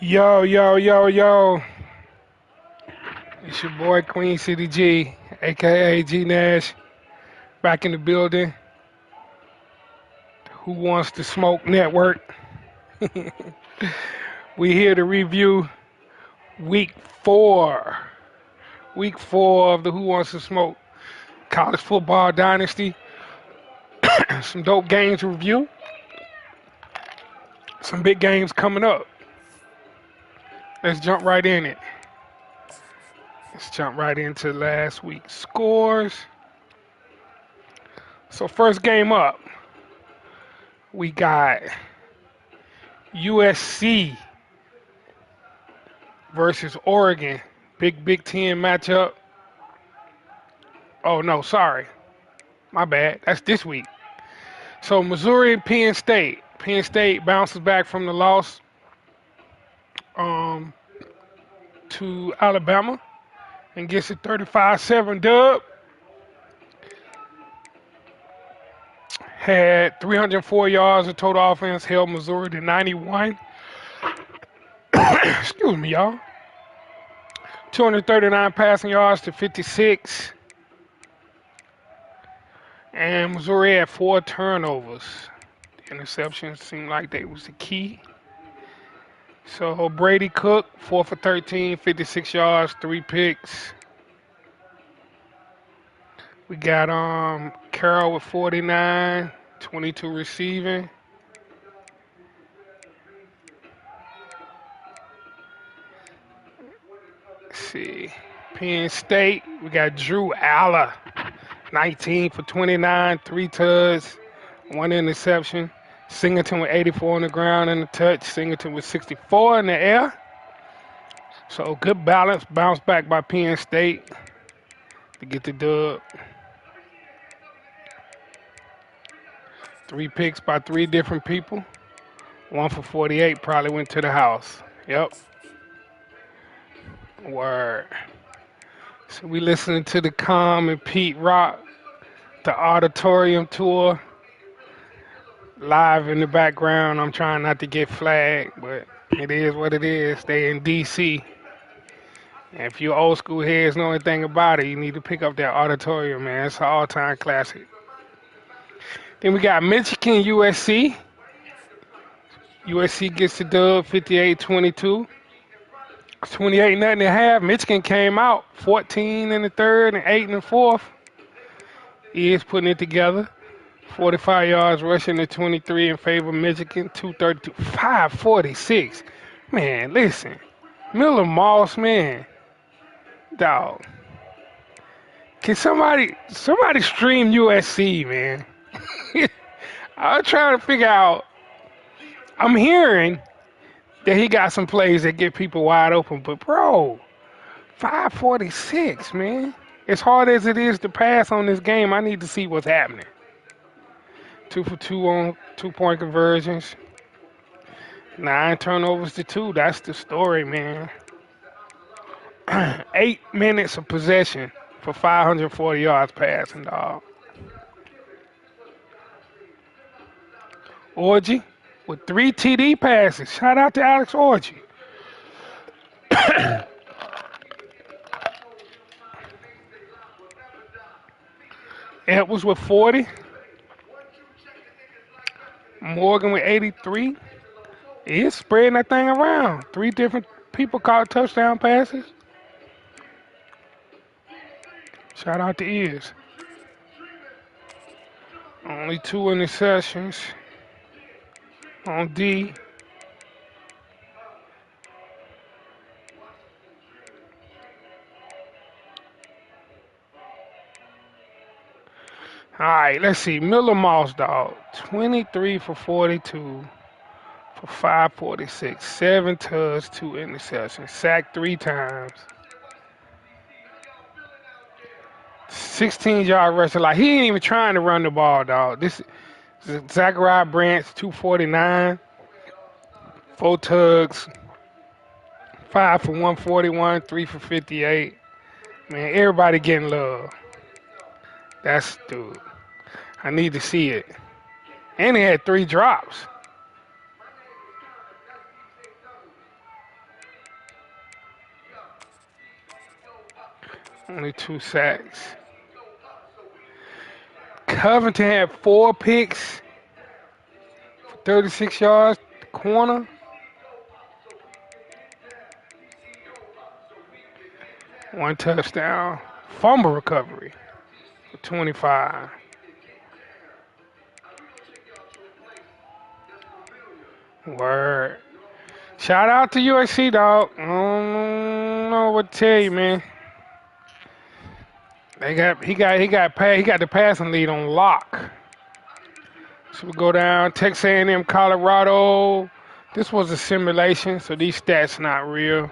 Yo, yo, yo, yo. It's your boy Queen City G, aka G Nash, back in the building. Who Wants to Smoke Network? We here to review week four. Week four of the Who Wants to Smoke College Football Dynasty. Some dope games to review. Some big games coming up. Let's jump right in it. Let's jump right into last week's scores. So first game up, we got USC versus Oregon. Big Ten matchup. Oh no, sorry. My bad. That's this week. So Missouri and Penn State. Penn State bounces back from the loss um, to Alabama and gets a 35-7 dub. Had 304 yards of total offense, held Missouri to 91. Excuse me, y'all. 239 passing yards to 56. And Missouri had 4 turnovers. The interceptions seemed like they was the key. So Brady Cook, 4 for 13, 56 yards, 3 picks. We got Carroll with 49, 22 receiving. Let's see. Penn State, we got Drew Aller, 19 for 29, 3 tugs, 1 interception. Singleton with 84 on the ground and a touch. Singleton with 64 in the air. So good balance, bounce back by Penn State to get the dub. 3 picks by 3 different people. 1 for 48 probably went to the house. Yep. Word. So we listening to the Calm and Pete Rock, the auditorium tour. Live in the background. I'm trying not to get flagged, but it is what it is. They in DC. And if you old school heads know anything about it, you need to pick up that auditorium, man. It's an all-time classic. Then we got Michigan USC. USC gets the dub 58-22. 28 nothing to half. Michigan came out 14 in the third and 8 in the fourth. He is putting it together. 45 yards rushing to 23 in favor of Michigan. 232, 546. Man, listen. Miller Moss, man. Dog. Can somebody stream USC, man? I'm trying to figure out. I'm hearing that he got some plays that get people wide open, but bro, 546, man. As hard as it is to pass on this game, I need to see what's happening. 2 for 2 on 2-point conversions. 9 turnovers to 2. That's the story, man. 8 minutes of possession for 540 yards passing, dog. Orgy with 3 TD passes. Shout out to Alex Orgy. Edwards with 40. Morgan with 83. He is spreading that thing around. 3 different people caught touchdown passes. Shout out to Ears. Only 2 interceptions on D. All right, let's see. Miller Moss, dog. 23 for 42 for 546. 7 tugs, 2 interceptions. Sacked 3 times. 16-yard rusher. Like, he ain't even trying to run the ball, dog. This is Zachariah Branch, 249. 4 tugs. 5 for 141. 3 for 58. Man, everybody getting love. That's, dude. I need to see it. And he had 3 drops. Only 2 sacks. Covington had 4 picks for 36 yards. Corner. 1 touchdown. Fumble recovery for 25. Word. Shout out to USC, dog. I don't know what to tell you, man. He got the passing lead on lock. So we go down Texas A&M, Colorado. This was a simulation, so these stats not real.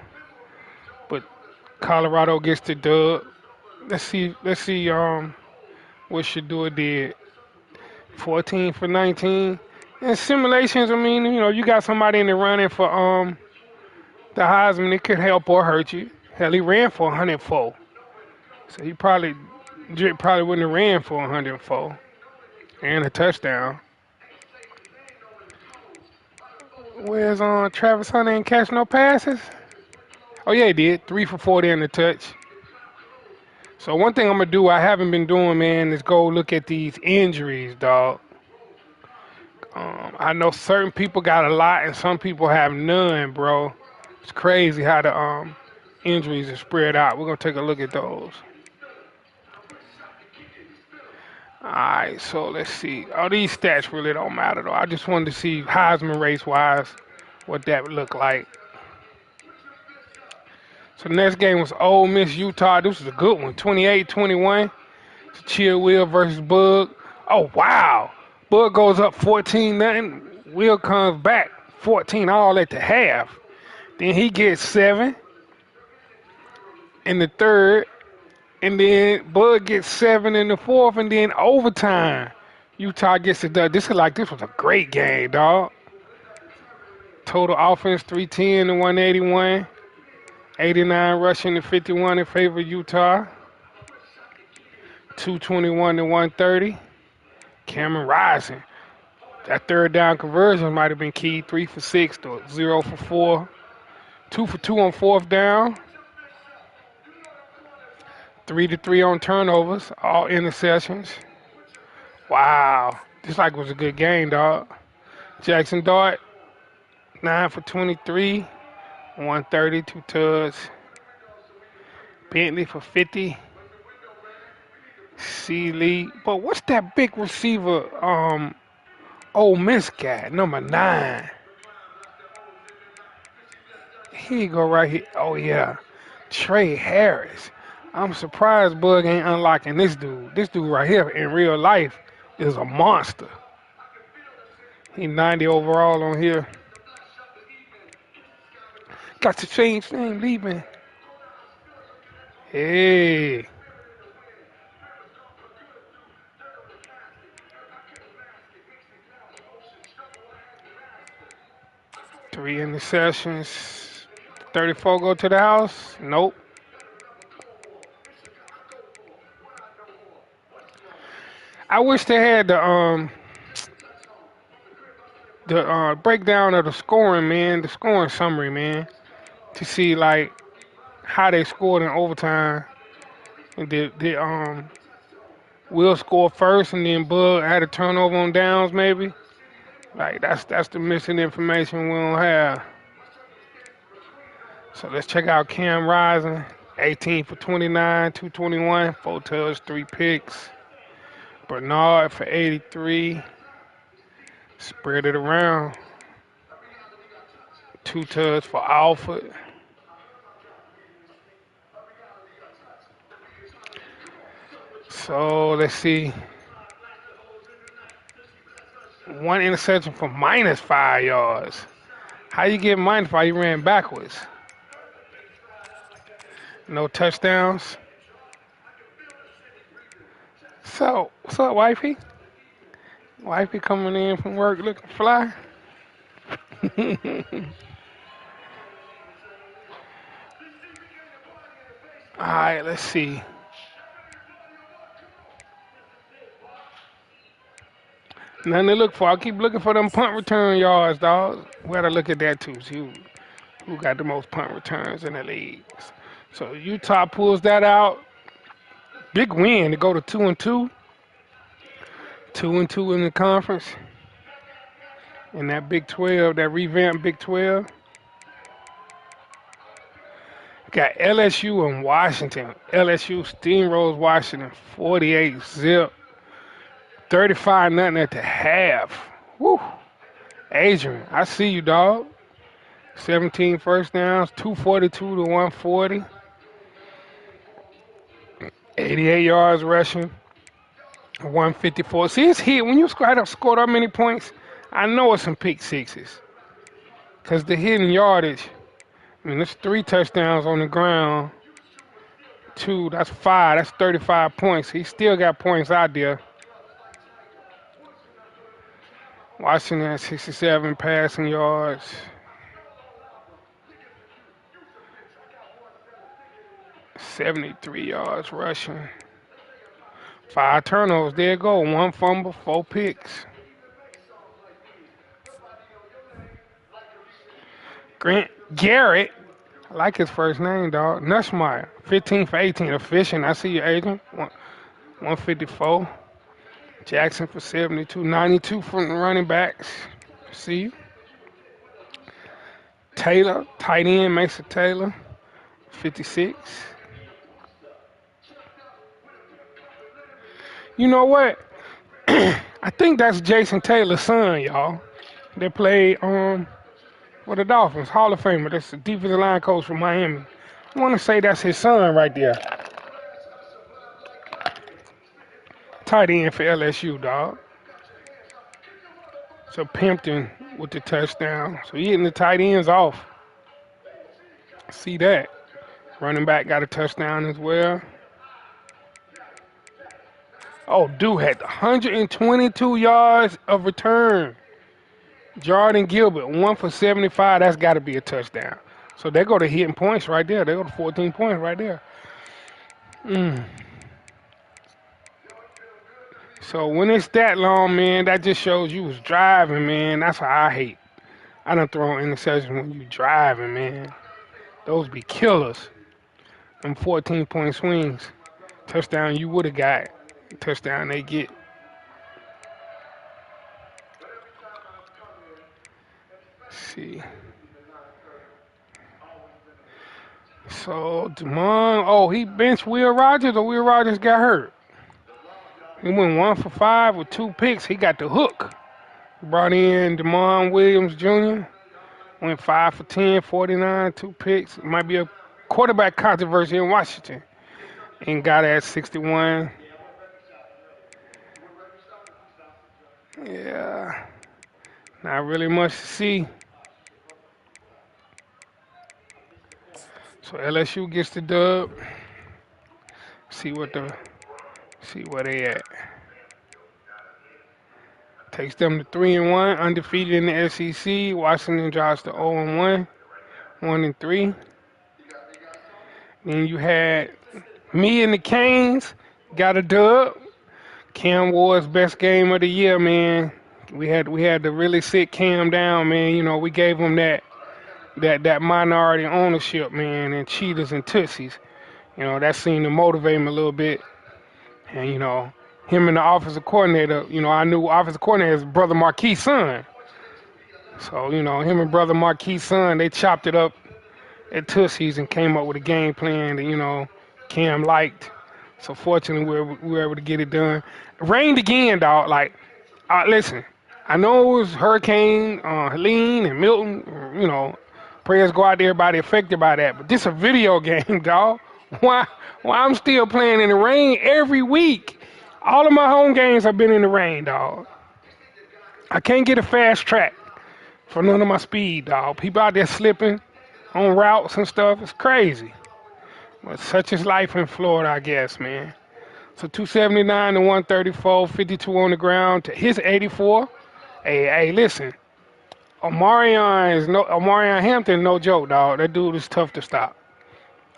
But Colorado gets the dub. Let's see what Shador did. 14 for 19. And simulations, I mean, you got somebody in the running for the Heisman, it could help or hurt you. Hell, he ran for 104. So he probably wouldn't have ran for 104 and a touchdown. Where's Travis Hunter ain't catch no passes? Oh yeah, he did. 3 for 40 and a touch. So one thing I'm gonna do, I haven't been doing, man, is go look at these injuries, dog. I know certain people got a lot and some people have none, bro. It's crazy how the injuries are spread out. We're gonna take a look at those. Alright, so let's see. Oh, these stats really don't matter though. I just wanted to see Heisman race wise what that would look like. So the next game was Ole Miss Utah. This was a good one. 28-21. It's Chill Will versus Bug. Oh wow. Bug goes up 14-0. Will comes back 14 all at the half. Then he gets 7 in the third. And then Bud gets 7 in the fourth, and then overtime. Utah gets it done. This was a great game, dog. Total offense 310 to 181. 89 rushing to 51 in favor of Utah. 221 to 130. Cameron Rising. That third down conversion might have been key. 3 for 6 to 0 for 4. 2 for 2 on fourth down. 3 to 3 on turnovers, all interceptions. Wow, this was a good game, dog. Jackson Dart, 9 for 23, 130, 2 tugs. Bentley for 50. C. Lee, but what's that big receiver? Ole Miss guy, number 9. Here you go, right here. Oh yeah, Trey Harris. I'm surprised Bug ain't unlocking this dude. This dude right here in real life is a monster. He 90 overall on here. Got to change name, leaving. Hey. Three interceptions. 34 go to the house? Nope. I wish they had the breakdown of the scoring, man, the scoring summary, man, to see how they scored in overtime. And did Will score first, and then Bud had a turnover on downs, maybe. That's the missing information we don't have. So let's check out Cam Rising, 18 for 29, 221, 4 touchdowns, 3 picks. Bernard for 83. Spread it around. 2 touchdowns for Alford. So let's see. 1 interception for -5 yards. How you get -5? You ran backwards. No touchdowns. So, what's up, wifey? Wifey coming in from work looking fly. All right, let's see. Nothing to look for. I keep looking for them punt return yards, dog. We gotta look at that too. See who got the most punt returns in the league. So Utah pulls that out. Big win to go to 2-2. 2-2 in the conference. In that Big 12, that revamped Big 12. Got LSU and Washington. LSU steamrolls Washington 48-0. 35-0 at the half. Woo. Adrian, I see you, dog. 17 first downs, 242 to 140. 88 yards rushing, 154. See, it's hit. When you scored that many points, I know it's some pick sixes. Because the hidden yardage, I mean, there's 3 touchdowns on the ground. 2, that's 5. That's 35 points. He still got points out there. Washington at 67 passing yards. 73 yards rushing. 5 turnovers. There you go. 1 fumble, 4 picks. Grant Garrett. I like his first name, dog. Nussmeyer. 15 for 18. Efficient. I see you, Adrian. 154. Jackson for 72. 92 from the running backs. See you. Taylor. Tight end. Mason Taylor. 56. You know what? I think that's Jason Taylor's son, y'all. They played for the Dolphins, Hall of Famer. That's the defensive line coach from Miami. I want to say that's his son right there. Tight end for LSU, dog. So Pimpton with the touchdown. So he hitting the tight ends off. See that. Running back got a touchdown as well. Oh, dude had 122 yards of return. Jordan Gilbert, 1 for 75. That's got to be a touchdown. So they go to hitting points right there. They go to 14 points right there. So when it's that long, man, that just shows you was driving, man. That's what I hate. I done throw an interception when you driving, man. Those be killers. Them 14-point swings. Touchdown you would have got. Touchdown they get. Let's see. So Demond, he benched Will Rogers, or Will Rogers got hurt? He went 1 for 5 with 2 picks. He got the hook. Brought in Demond Williams Jr. Went 5 for 10, 49, 2 picks. It might be a quarterback controversy in Washington. And got at 61. Yeah. Not really much to see. So LSU gets the dub. See where they at. Takes them to 3-1, undefeated in the SEC. Washington drops to 0-1, 1-3. Then you had me and the Canes got a dub. Cam Ward's best game of the year, man. We had to really sit Cam down, man. You know, we gave him that minority ownership, man, and cheaters and tussies. You know, that seemed to motivate him a little bit. And, you know, him and the offensive coordinator, you know, I knew offensive coordinator is Brother Marquis' son. So, you know, him and Brother Marquis' son, they chopped it up at Tussies and came up with a game plan that, you know, Cam liked. So, fortunately, we were able to get it done. It rained again, dog. Like, listen, I know it was Hurricane Helene and Milton, you know, prayers go out to everybody affected by that. But this a video game, dog. Why I'm still playing in the rain every week? All of my home games have been in the rain, dog. I can't get a fast track for none of my speed, dog. People out there slipping on routes and stuff. It's crazy. But such is life in Florida, I guess, man. So 279 to 134, 52 on the ground to his 84. Hey, listen. Omarion Hampton, no joke, dog. That dude is tough to stop.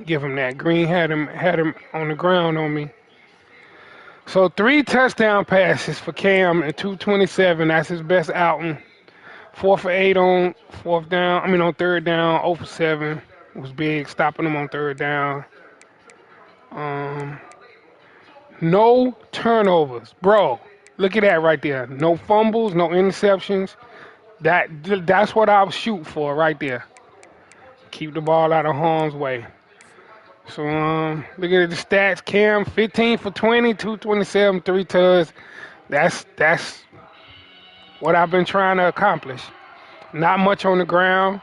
Give him that. Green had him on the ground on me. So 3 touchdown passes for Cam and 227. That's his best outing. 4 for 8 on third down. 0 for 7 was big, stopping him on third down. No turnovers, bro. Look at that right there. No fumbles, no interceptions. That's what I was shooting for right there. Keep the ball out of harm's way. So looking at the stats, Cam 15 for 20, 227, 3 touchdowns. That's what I've been trying to accomplish. Not much on the ground.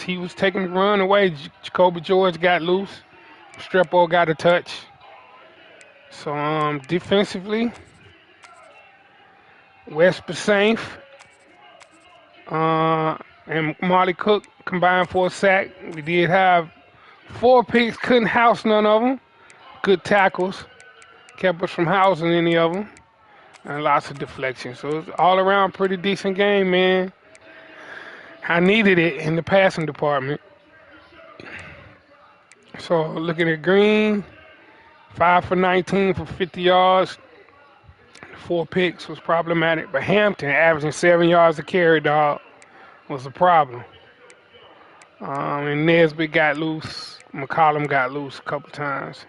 He was taking the run away. Jacoby George got loose. Strepo got a touch. So defensively, Wesper safe. And Marley Cook combined for a sack. We did have 4 picks, couldn't house none of them. Good tackles, kept us from housing any of them, and lots of deflections. So it's all around pretty decent game, man. I needed it in the passing department. So looking at Green, 5 for 19 for 50 yards. 4 picks was problematic, but Hampton averaging 7 yards a carry, dog, was a problem. And Nesbitt got loose. McCollum got loose a couple times.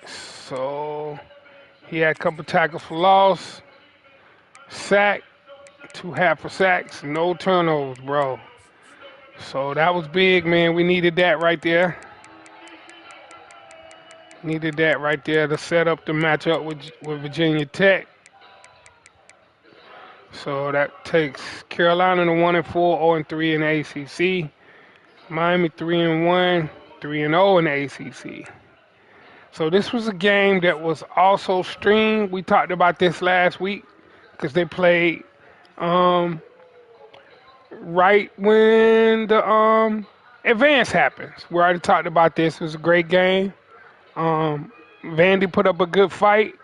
So he had a couple tackles for loss. Sack, 2 half for sacks, no turnovers, bro. So that was big, man. We needed that right there. Needed that right there to set up the matchup with Virginia Tech. So that takes Carolina to 1-4, 0-3 in the ACC. Miami 3-1, 3-0 in the ACC. So this was a game that was also streamed. We talked about this last week because they played right when the advance happens. We already talked about this. It was a great game. Vandy put up a good fight.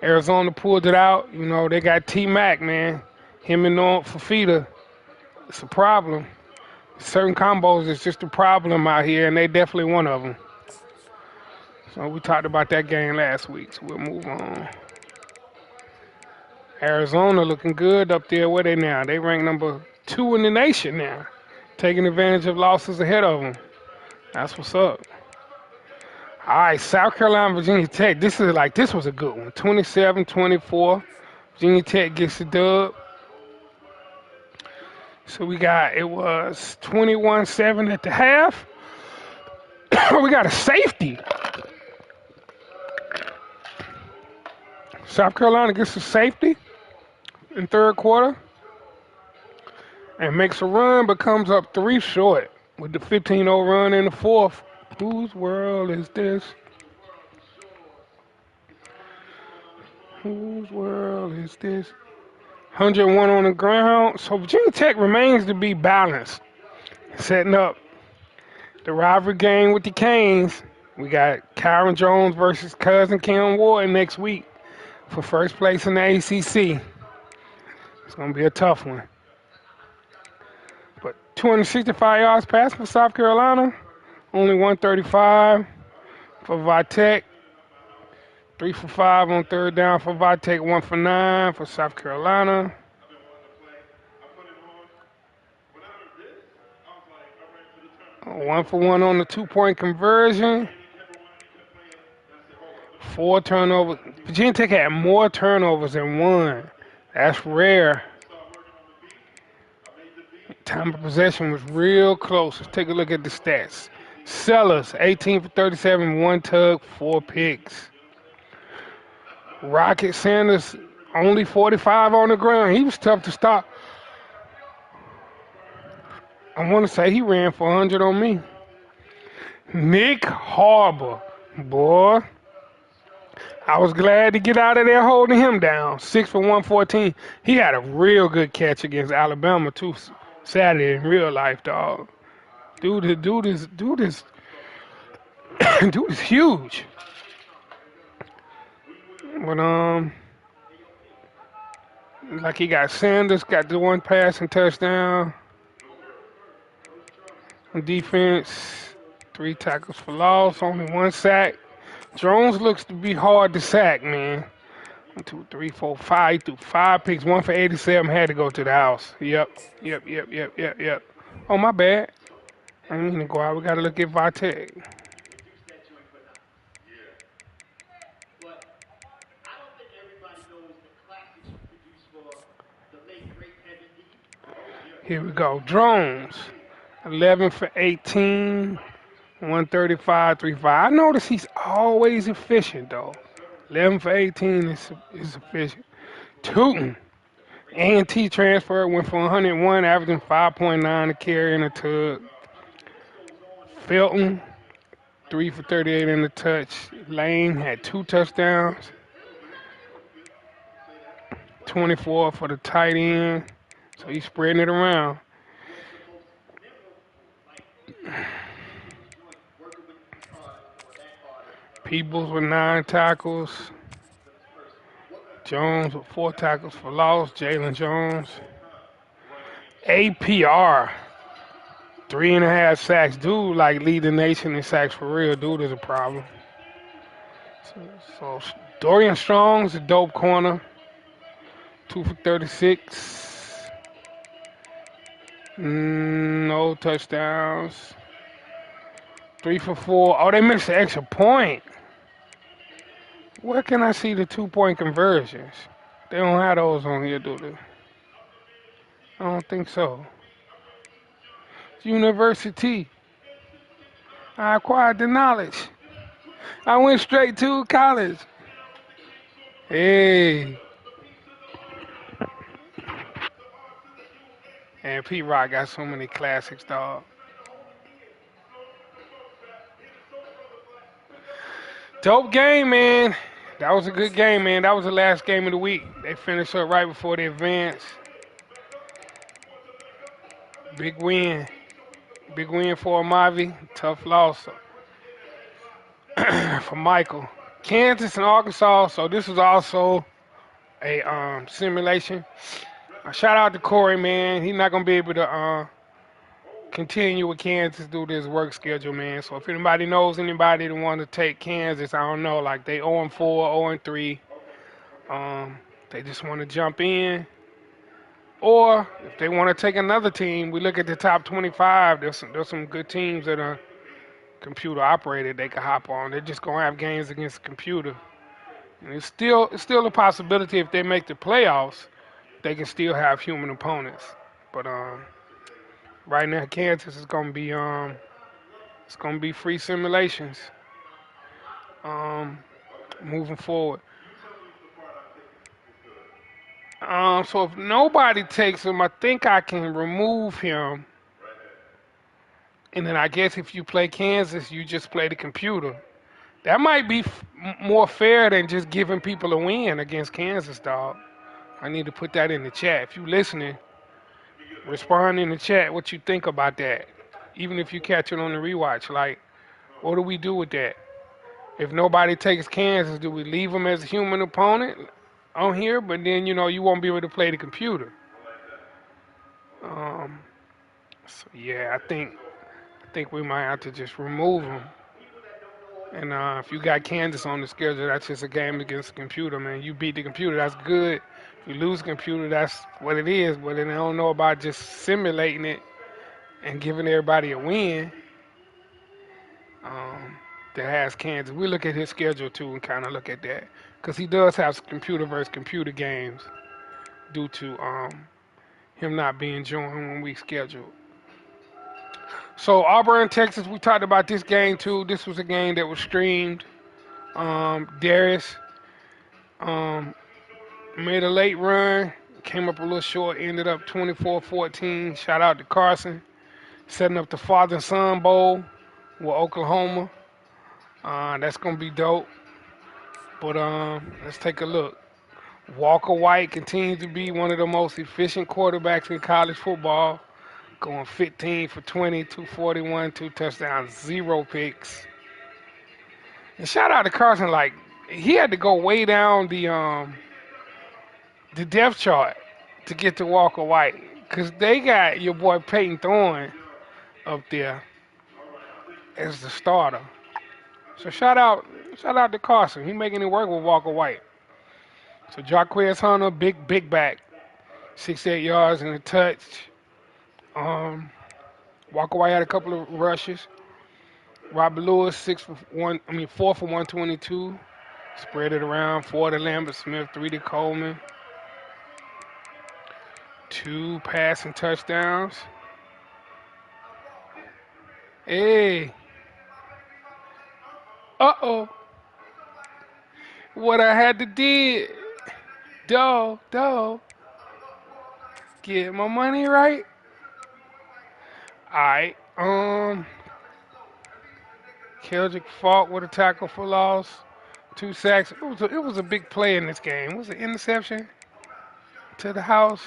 Arizona pulled it out. You know, they got T-Mac, man. Him and Norm Fafita. It's a problem. Certain combos is just a problem out here, and they definitely one of them. So we talked about that game last week, so we'll move on. Arizona looking good up there. Where they now? They rank number 2 in the nation now, taking advantage of losses ahead of them. That's what's up. All right, South Carolina, Virginia Tech. This was a good one. 27-24. Virginia Tech gets the dub. So it was 21-7 at the half. We got a safety. South Carolina gets a safety in third quarter and makes a run, but comes up 3 short with the 15-0 run in the fourth. Whose world is this? Whose world is this? 101 on the ground. So Virginia Tech remains to be balanced. Setting up the rivalry game with the Canes. We got Kyron Jones versus cousin Cam Ward next week for first place in the ACC. It's going to be a tough one. But 265 yards passing for South Carolina. Only 135 for Vitek. 3 for 5 on third down for Vitek. 1 for 9 for South Carolina. One for 1 on the 2-point conversion. 4 turnovers. Virginia Tech had more turnovers than 1. That's rare. Time of possession was real close. Let's take a look at the stats. Sellers, 18 for 37, 1 tug, 4 picks. Rocket Sanders, only 45 on the ground. He was tough to stop. I want to say he ran for 100 on me. Nick Harbor, boy. I was glad to get out of there holding him down. 6 for 114. He had a real good catch against Alabama, too, Saturday in real life, dog. Dude is huge. But like he got Sanders, got the 1 passing touchdown. On defense, 3 tackles for loss, only 1 sack. Jones looks to be hard to sack, man. 1, 2, 3, 4, 5. He threw 5 picks, 1 for 87. Had to go to the house. Yep. Oh, my bad. I didn't mean to go out. We got to look at Vitek. Here we go. Drones. 11 for 18. 135, 35. I notice he's always efficient, though. 11 for 18 is efficient. Tootin. A&T transfer went for 101, averaging 5.9 a carry in a tug. Felton, 3 for 38 in the touch. Lane had 2 touchdowns. 24 for the tight end. So he's spreading it around. Peoples with 9 tackles. Jones with 4 tackles for loss. Jalen Jones. APR. 3.5 sacks. Dude, like, lead the nation in sacks for real. Dude is a problem. So Dorian Strong's a dope corner. 2 for 36. No touchdowns. 3 for 4. Oh, they missed the extra point. Where can I see the 2-point conversions? They don't have those on here, do they? I don't think so. University. I acquired the knowledge. I went straight to college. Hey. And Pete Rock got so many classics, dog. Dope game, man. That was a good game, man. That was the last game of the week. They finished up right before they advanced. Big win. Big win for Amavi. Tough loss for Michael. Kansas and Arkansas. So this was also a simulation. Shout out to Corey, man. He's not gonna be able to continue with Kansas due to his work schedule, man. So if anybody knows anybody that want to take Kansas, I don't know, like they 0-4, 0-3. They just want to jump in. Or if they want to take another team, we look at the top 25. There's some good teams that are computer operated. They can hop on. They're just gonna have games against the computer. And it's still a possibility if they make the playoffs, they can still have human opponents. But right now, Kansas is gonna be it's gonna be free simulations. Moving forward. So if nobody takes him, I think I can remove him. And then I guess if you play Kansas, you just play the computer. That might be more fair than just giving people a win against Kansas, dog. I need to put that in the chat. If you listening, respond in the chat what you think about that. Even if you catch it on the rewatch, like, what do we do with that? If nobody takes Kansas, do we leave them as a human opponent on here? But then, you won't be able to play the computer. So yeah, I think we might have to just remove them. And if you got Kansas on the schedule, that's just a game against the computer, man. You beat the computer, that's good. If you lose the computer, that's what it is. But then I don't know about just simulating it and giving everybody a win. That has Kansas. We look at his schedule too and kind of look at that because he does have some computer versus computer games due to him not being joined when we scheduled. So Auburn, Texas, we talked about this game too. This was a game that was streamed. Darius made a late run, came up a little short, ended up 24-14. Shout out to Carson, setting up the Father and Son Bowl with Oklahoma. That's gonna be dope. But let's take a look. Walker White continues to be one of the most efficient quarterbacks in college football, going 15 for 20, 241, 2 touchdowns, 0 picks. And shout out to Carson, like he had to go way down the depth chart to get to Walker White, cause they got your boy Peyton Thorne up there as the starter. So shout out to Carson. He making it work with Walker White. So Jarquez Hunter, big back, 68 yards and a touch. Walker White had a couple of rushes. Robert Lewis 4 for 122. Spread it around. 4 to Lambert Smith, 3 to Coleman. 2 passing touchdowns. Hey. Uh-oh. What I had to did. Dog. Get my money right. Alright. Keldrick Falk with a tackle for loss. 2 sacks. It was a big play in this game. It was an interception to the house.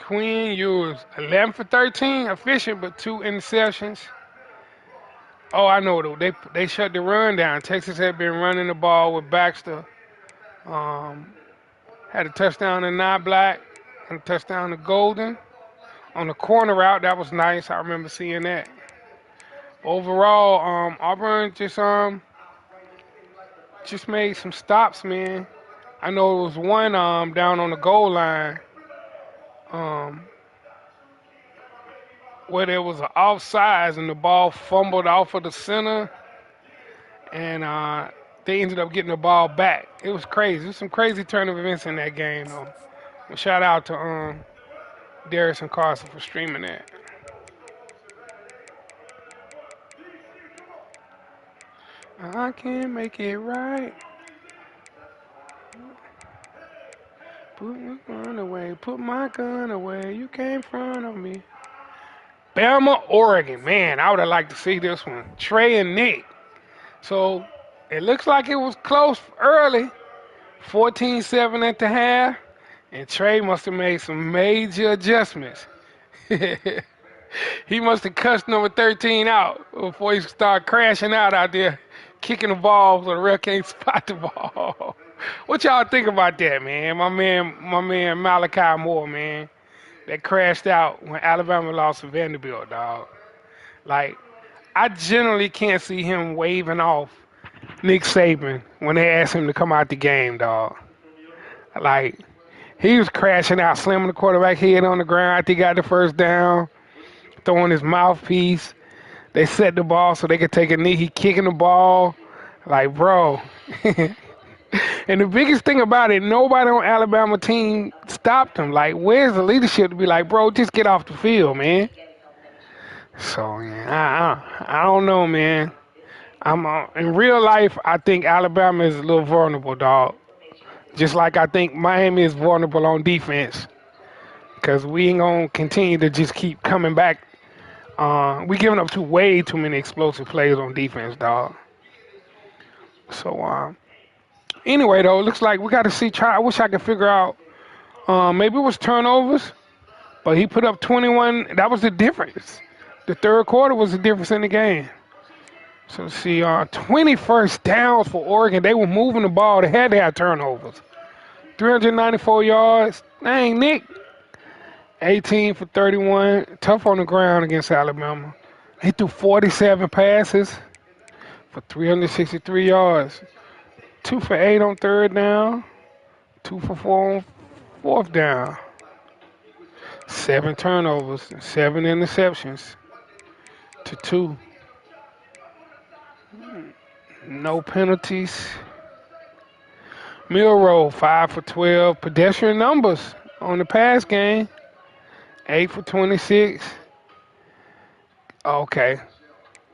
Quinn Ewers, 11 for 13, efficient, but 2 interceptions. Oh, I know though. They shut the run down. Texas had been running the ball with Baxter. Had a touchdown to Black and a touchdown to Golden. On the corner route, that was nice. I remember seeing that. Overall, Auburn just made some stops, man. I know it was one down on the goal line where there was an offsides and the ball fumbled off of the center, and they ended up getting the ball back. It was crazy. There's some crazy turn of events in that game, though. And shout out to Darius and Carson for streaming that. I can't make it right. Put my gun away. Put my gun away. You came in front of me. Bama, Oregon. Man, I would have liked to see this one. Trey and Nick. So it looks like it was close early. 14-7 at the half. And Trey must have made some major adjustments. He must have cussed number 13 out before he started crashing out there, kicking the ball so the ref can't spot the ball. What y'all think about that, man? My man Malachi Moore, man, that crashed out when Alabama lost to Vanderbilt, dog. Like, I generally can't see him waving off Nick Saban when they asked him to come out the game, dog. Like, he was crashing out, slamming the quarterback head on the ground after he got the first down, throwing his mouthpiece. They set the ball so they could take a knee. He kicking the ball. Like, bro. And the biggest thing about it, nobody on Alabama team stopped him. Like, where's the leadership to be like, bro, just get off the field, man? So, yeah, I don't know, man. In real life, I think Alabama is a little vulnerable, dog. Just like I think Miami is vulnerable on defense. Because we ain't going to continue to just keep coming back. We giving up way too many explosive plays on defense, dog. So, anyway, though, it looks like we got to see. I wish I could figure out. Maybe it was turnovers, but he put up 21. That was the difference. The third quarter was the difference in the game. So, see, 21st downs for Oregon. They were moving the ball. They had to have turnovers. 394 yards. Dang, Nick. 18 for 31. Tough on the ground against Alabama. He threw 47 passes for 363 yards. 2 for 8 on third down. 2 for 4 on fourth down. 7 turnovers. 7 interceptions to 2. No penalties. Milrow, 5 for 12. Pedestrian numbers on the pass game. 8 for 26. Okay.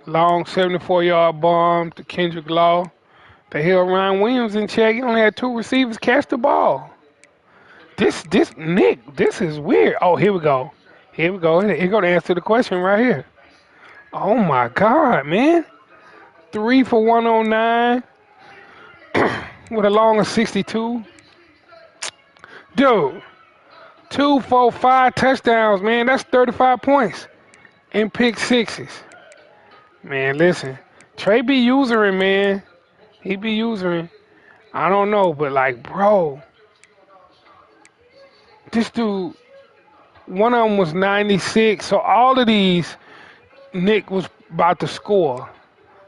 Long 74-yard bomb to Kendrick Law. They held Ryan Williams in check. He only had 2 receivers catch the ball. Nick, this is weird. Oh, here we go. Here we go to answer the question right here. Oh, my God, man. 3 for 109 with a long of 62. Dude, 2, 4, 5 touchdowns, man. That's 35 points and pick sixes. Man, listen. Trey be usering, man. He be usering. I don't know, but like, bro. This dude, one of them was 96. So all of these, Nick was about to score.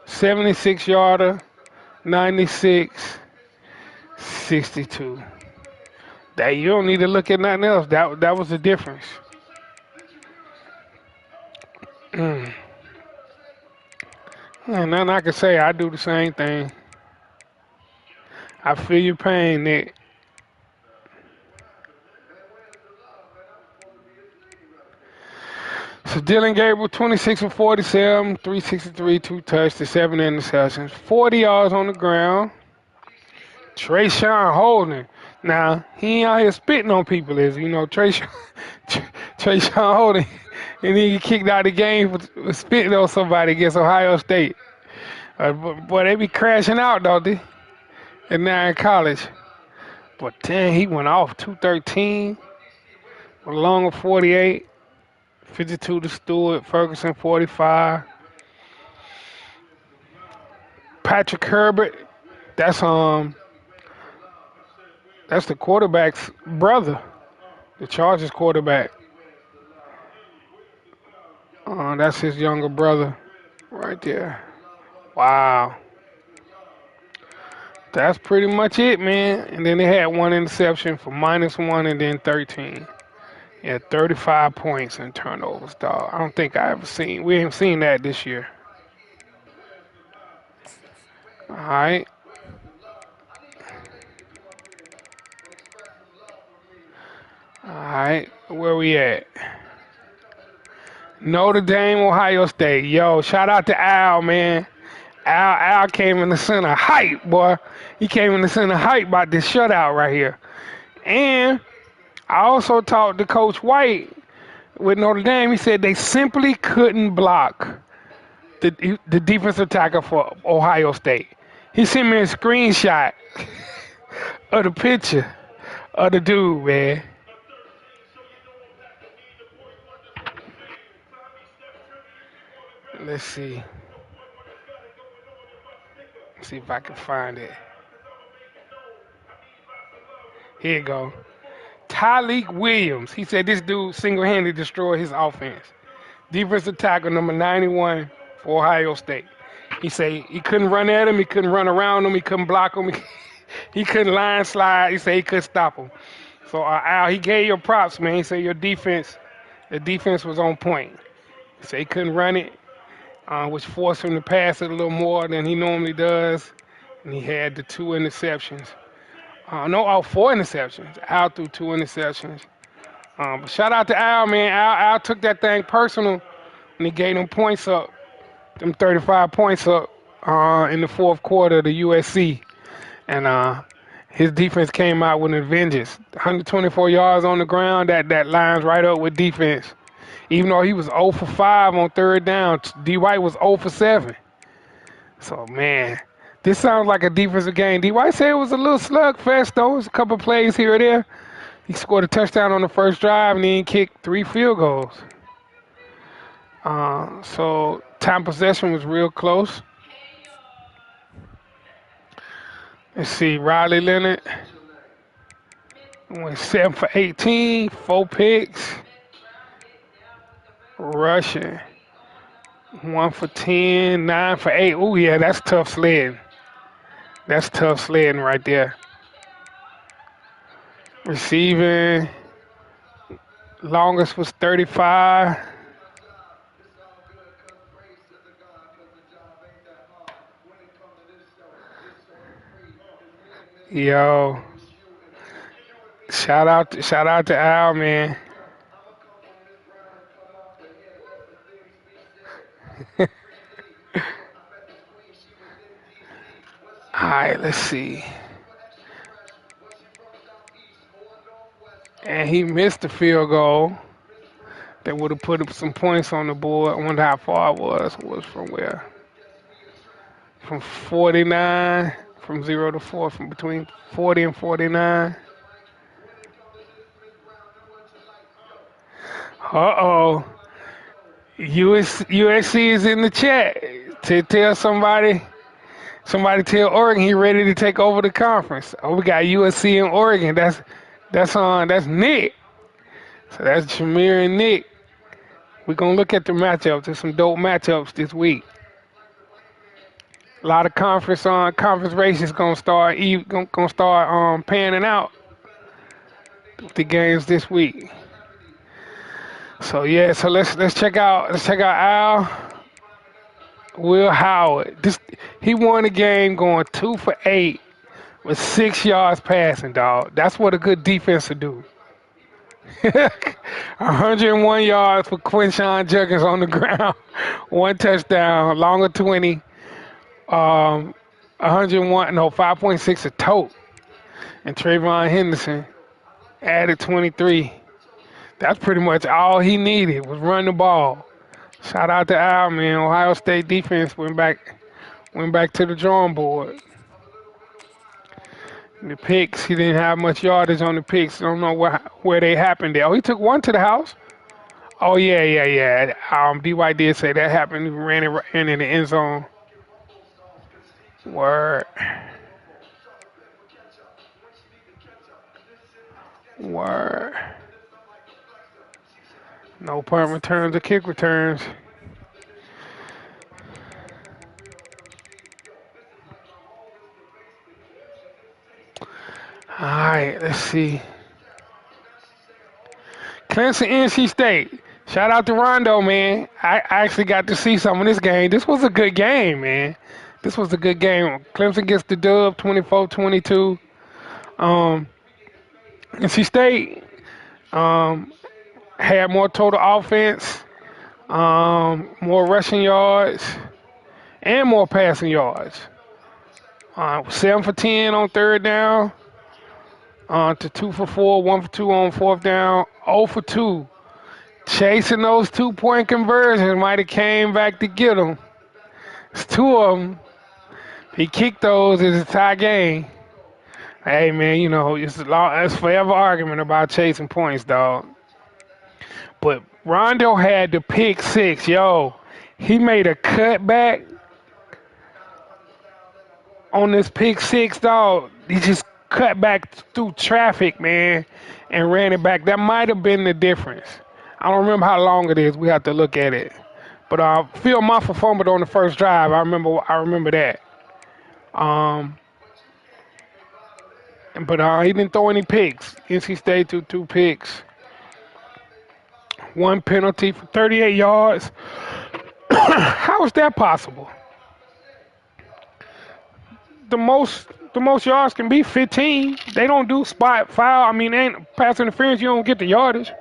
76-yarder, 96, 62. That you don't need to look at nothing else. That was the difference. Mm. And nothing I can say. I do the same thing. I feel your pain, Nick. So Dylan Gabriel, 26 and 47, 363, 2 touchdowns, 7 interceptions, 40 yards on the ground. Trayshawn Holden. Now, he ain't out here spitting on people, is he? You know, Trayshawn Holden, and he get kicked out of the game for spitting on somebody against Ohio State. Boy, they be crashing out, don't they? And now in college. But dang, he went off 213, with a long of 48, 52 to Stewart, Ferguson 45. Patrick Herbert, that's the quarterback's brother, the Chargers quarterback. That's his younger brother right there. Wow. That's pretty much it, man. And then they had one interception for -1 and then 13. Yeah, 35 points in turnovers, dog. I don't think we haven't seen that this year. All right. All right. Where we at? Notre Dame, Ohio State. Yo, shout out to Al, man. Al came in the center hype, boy. He came in the center hype about this shutout right here. And I also talked to Coach White with Notre Dame. He said they simply couldn't block the defensive tackle for Ohio State. He sent me a screenshot of the picture of the dude, man. Let's see. See if I can find it. Here you go. Tyleek Williams. He said this dude single-handedly destroyed his offense. Defensive tackle number 91 for Ohio State. He said he couldn't run at him, he couldn't run around him, he couldn't block him, he couldn't line slide. He said he couldn't stop him. So Al, he gave your props, man. He said the defense was on point. He said he couldn't run it, which forced him to pass it a little more than he normally does. And he had the 2 interceptions. Four interceptions. Al threw 2 interceptions. But shout out to Al, man. Al took that thing personal and he gave them points up, them 35 points up in the fourth quarter of the USC. And his defense came out with a vengeance. 124 yards on the ground, that lines right up with defense. Even though he was 0 for 5 on third down, D. White was 0 for 7. So, man, this sounds like a defensive game. D. White said it was a little slugfest, though. It was a couple plays here or there. He scored a touchdown on the first drive and then kicked 3 field goals. So time possession was real close. Let's see, Riley Leonard went 7 for 18, 4 picks. Rushing, 1 for 10, 9 for 8. Oh, yeah, that's tough sledding. That's tough sledding right there. Receiving, longest was 35. Yo, shout out to Al, man. All right, let's see. And he missed the field goal. That would have put up some points on the board. I wonder how far it was. It was from where? From 49, from 0 to 4, from between 40 and 49. Uh-oh. USC is in the chat to tell somebody tell Oregon he ready to take over the conference. Oh, we got USC and Oregon. That's Nick. So that's Jameer and Nick. We're gonna look at the matchups. There's some dope matchups this week. A lot of conference races gonna start panning out with the games this week. So yeah, so let's check out Al Will Howard. He won the game going 2 for 8 with 6 yards passing, dog. That's what a good defense would do. 101 yards for Quinshawn Judkins on the ground, 1 touchdown, longer 20, 101, no, 5.6 a tote. And Trayvon Henderson added 23. That's pretty much all he needed was run the ball. Shout out to Al, man. Ohio State defense went back to the drawing board. The picks, he didn't have much yardage on the picks. I don't know where they happened there. Oh, he took one to the house. Oh yeah. D.Y. did say that happened. He ran it right in the end zone. Word. Word. No punt returns or kick returns. All right, let's see. Clemson, NC State. Shout out to Rondo, man. I actually got to see some of this game. This was a good game, man. This was a good game. Clemson gets the dub 24-22. Um, NC State had more total offense, more rushing yards, and more passing yards. 7 for 10 on third down, to 2 for 4, 1 for 2 on fourth down, 0 for 2. Chasing those 2-point conversions might have came back to get them. It's 2 of them. If he kicked those, it's a tie game. Hey, man, it's forever argument about chasing points, dog. But Rondo had the pick 6. Yo, he made a cutback on this pick 6, dog. He just cut back through traffic, man, and ran it back. That might have been the difference. I don't remember how long it is. We have to look at it. But Phil Muffer fumbled on the first drive. I remember that. But he didn't throw any picks. NC State threw 2 picks. 1 penalty for 38 yards. How is that possible? The most yards can be 15. They don't do spot foul. I mean, ain't pass interference. You don't get the yardage.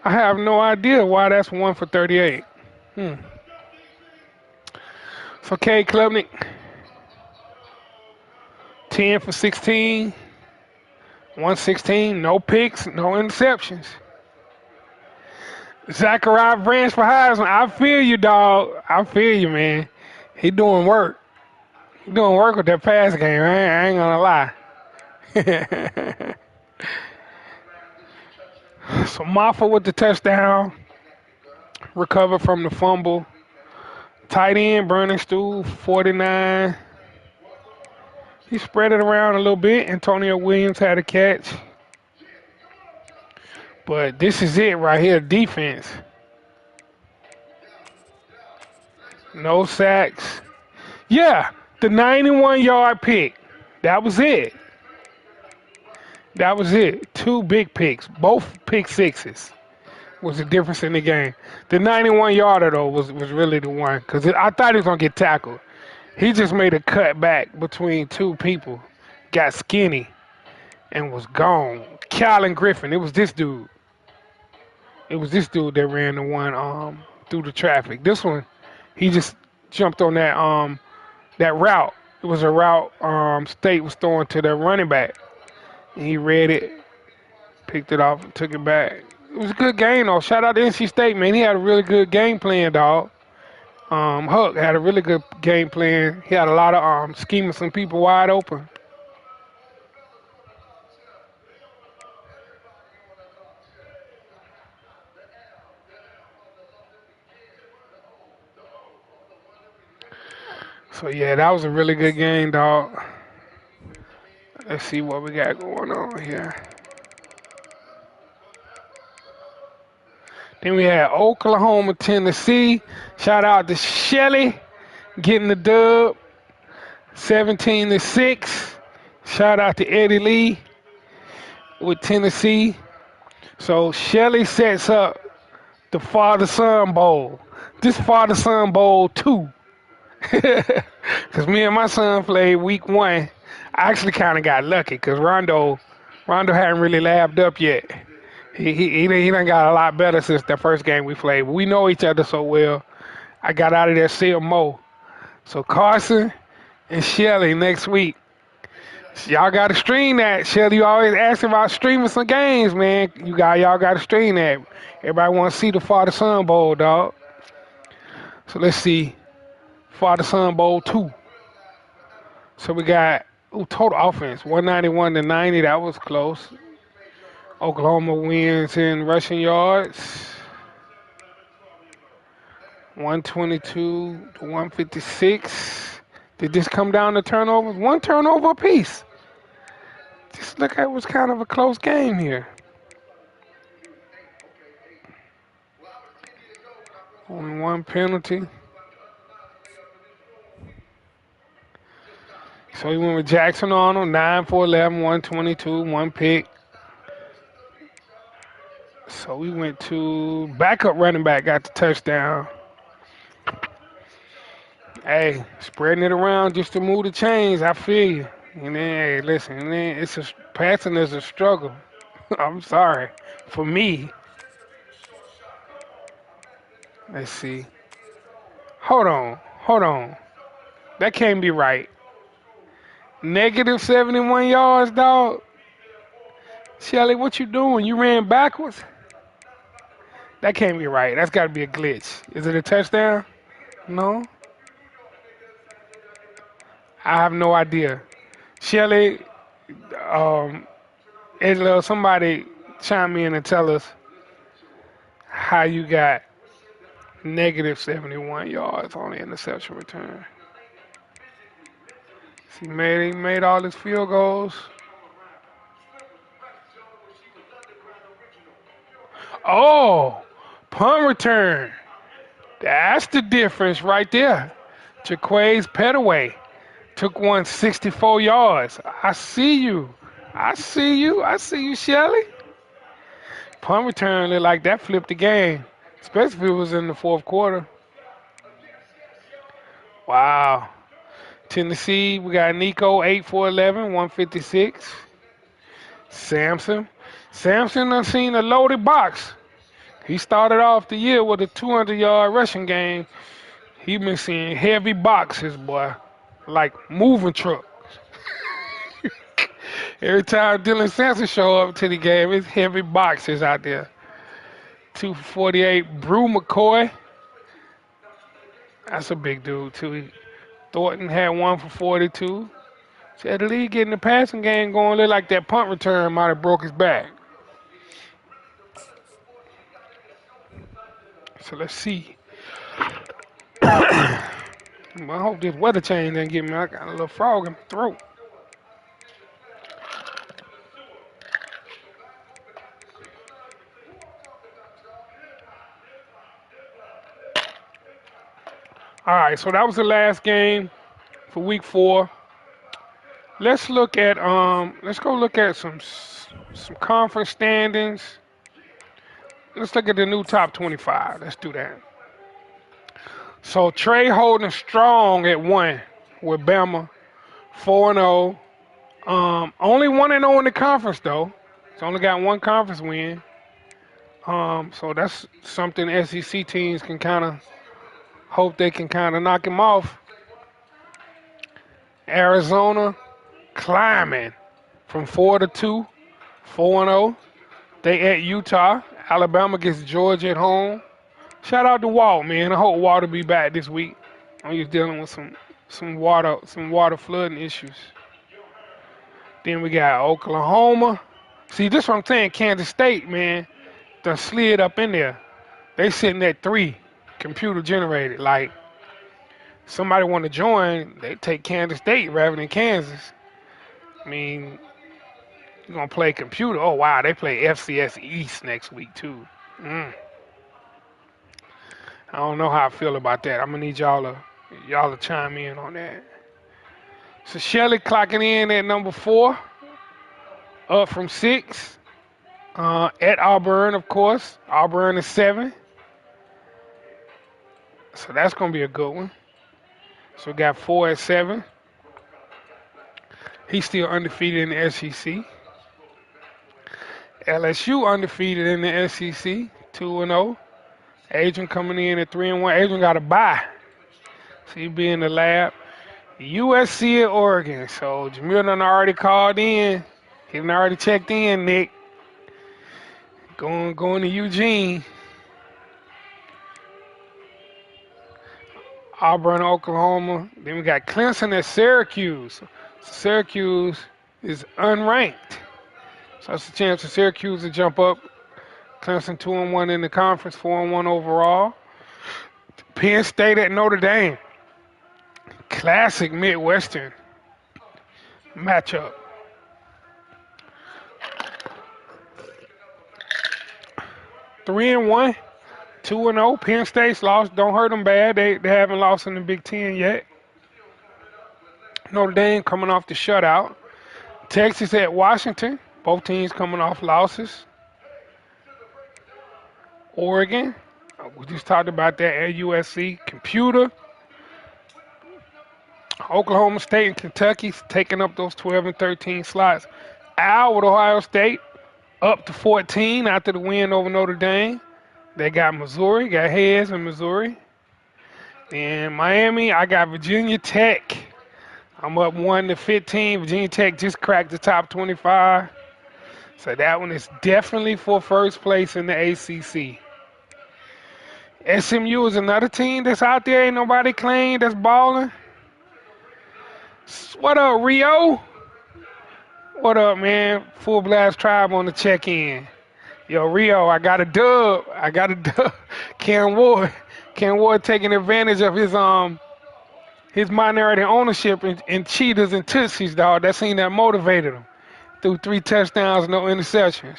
I have no idea why that's 1 for 38. So Cade Klubnik, 10 for 16, 116, no picks, no interceptions. Zachariah Branch for Heisman. I feel you, dog. I feel you, man. He doing work. He doing work with that pass game. I ain't gonna lie. So Maffa with the touchdown. Recovered from the fumble. Tight end, Burning Stool, 49. He spread it around a little bit. Antonio Williams had a catch. But this is it right here, defense. No sacks. Yeah, the 91-yard pick. That was it. That was it. 2 big picks. Both pick 6s was the difference in the game. The 91-yarder, though, was really the one. Because I thought he was going to get tackled. He just made a cut back between 2 people. Got skinny and was gone. Callan Griffin. It was this dude. That ran the one through the traffic. This one, he just jumped on that route. It was a route State was throwing to their running back. And he read it, picked it off, and took it back. It was a good game, though. Shout out to NC State, man. He had a really good game plan, dog. Huck had a really good game plan. He had a lot of scheming some people wide open. So, yeah, that was a really good game, dog. Let's see what we got going on here. Then we had Oklahoma, Tennessee. Shout out to Shelly getting the dub, 17-6. Shout out to Eddie Lee with Tennessee. So Shelly sets up the Father-Son Bowl. This Father-Son Bowl 2. Because me and my son played week 1. I actually kind of got lucky because Rondo hadn't really labbed up yet. He done got a lot better since the first game we played. We know each other so well. I got out of there seeing Mo. So Carson and Shelly next week. Y'all got to stream that. Shelly, you always asking about streaming some games, man. Y'all got to stream that. Everybody want to see the Father-Son Bowl, dog. So let's see. Father-Son Bowl 2. So we got total offense, 191-90. That was close. Oklahoma wins in rushing yards, 122-156. Did this come down to turnovers? 1 turnover apiece. Just look, it was kind of a close game here. Only 1 penalty. So he went with Jackson Arnold, 9 for 11, 122, 1 pick. So we went to backup running back, got the touchdown. Hey, spreading it around just to move the chains, I feel you. And then, hey, listen, and then passing is a struggle. I'm sorry. For me. Let's see. Hold on. That can't be right. Negative 71 yards, dog. Shelly, what you doing? You ran backwards? That can't be right. That's got to be a glitch. Is it a touchdown? No. I have no idea. Shelly, somebody chime in and tell us how you got negative 71 yards on the interception return. He made all his field goals. Oh, punt return. That's the difference right there. Jaquays Petaway took 164 yards. I see you, Shelly. Punt return looked like that flipped the game, especially if it was in the fourth quarter. Wow. Tennessee, we got Nico, 8 for 11, 156. Samson done seen a loaded box. He started off the year with a 200-yard rushing game. He been seeing heavy boxes, boy, like moving trucks. Every time Dylan Sampson show up to the game, it's heavy boxes out there. 2 for 48. Brew McCoy. That's a big dude, too. Thornton had 1 for 42. Said the league getting the passing game going, look like that punt return might have broke his back. So let's see. I hope this weather change didn't get me. I got a little frog in my throat. All right, so that was the last game for week 4. Let's look at let's go look at some conference standings. Let's look at the new top 25. Let's do that. So Trey holding strong at 1 with Bama, 4-0. Only 1-0 in the conference though. It's only got 1 conference win. So that's something SEC teams can kind of hope they can kind of knock him off. Arizona climbing from 4-2, 4-0. They at Utah. Alabama gets Georgia at home. Shout out to Walt, man. I hope Walt will be back this week. I'm just dealing with some water flooding issues. Then we got Oklahoma. See, this is what I'm saying. Kansas State, man, done slid up in there. They sitting at 3, computer generated. Like, somebody want to join, they take Kansas State rather than Kansas. I mean, you're going to play computer. Oh, wow, they play FCS East next week, too. I don't know how I feel about that. I'm gonna need y'all to chime in on that. So Shelley clocking in at number 4, up from 6. At Auburn, of course. Auburn is 7. So that's gonna be a good one. So we got 4 at 7. He's still undefeated in the SEC. LSU undefeated in the SEC, 2-0. Adrian coming in at 3-1. Adrian got a bye, so he be in the lab. USC at Oregon. So Jamil done already called in. He done already checked in, Nick. Going to Eugene. Auburn, Oklahoma. Then we got Clemson at Syracuse. Syracuse is unranked. So that's a chance for Syracuse to jump up. Clemson 2-1 in the conference, 4-1 overall. Penn State at Notre Dame. Classic Midwestern matchup. 3-1, 2-0. Penn State's lost. Don't hurt them bad. They haven't lost in the Big Ten yet. Notre Dame coming off the shutout. Texas at Washington. Both teams coming off losses. Oregon. We just talked about that at USC. Computer. Oklahoma State and Kentucky taking up those 12 and 13 slots. Al with Ohio State up to 14 after the win over Notre Dame. They got Missouri, got Hayes in Missouri. And Miami, I got Virginia Tech. I'm up 1 to 15. Virginia Tech just cracked the top 25. So that one is definitely for first place in the ACC. SMU is another team that's out there. Ain't nobody claimed that's balling. What up, Rio? What up, man? Full Blast Tribe on the check-in. Yo, Rio, I got a dub. Ken Ward taking advantage of his minority ownership in Cheetahs and Tootsies, dog. That seemed that motivated him. Threw 3 touchdowns, no interceptions.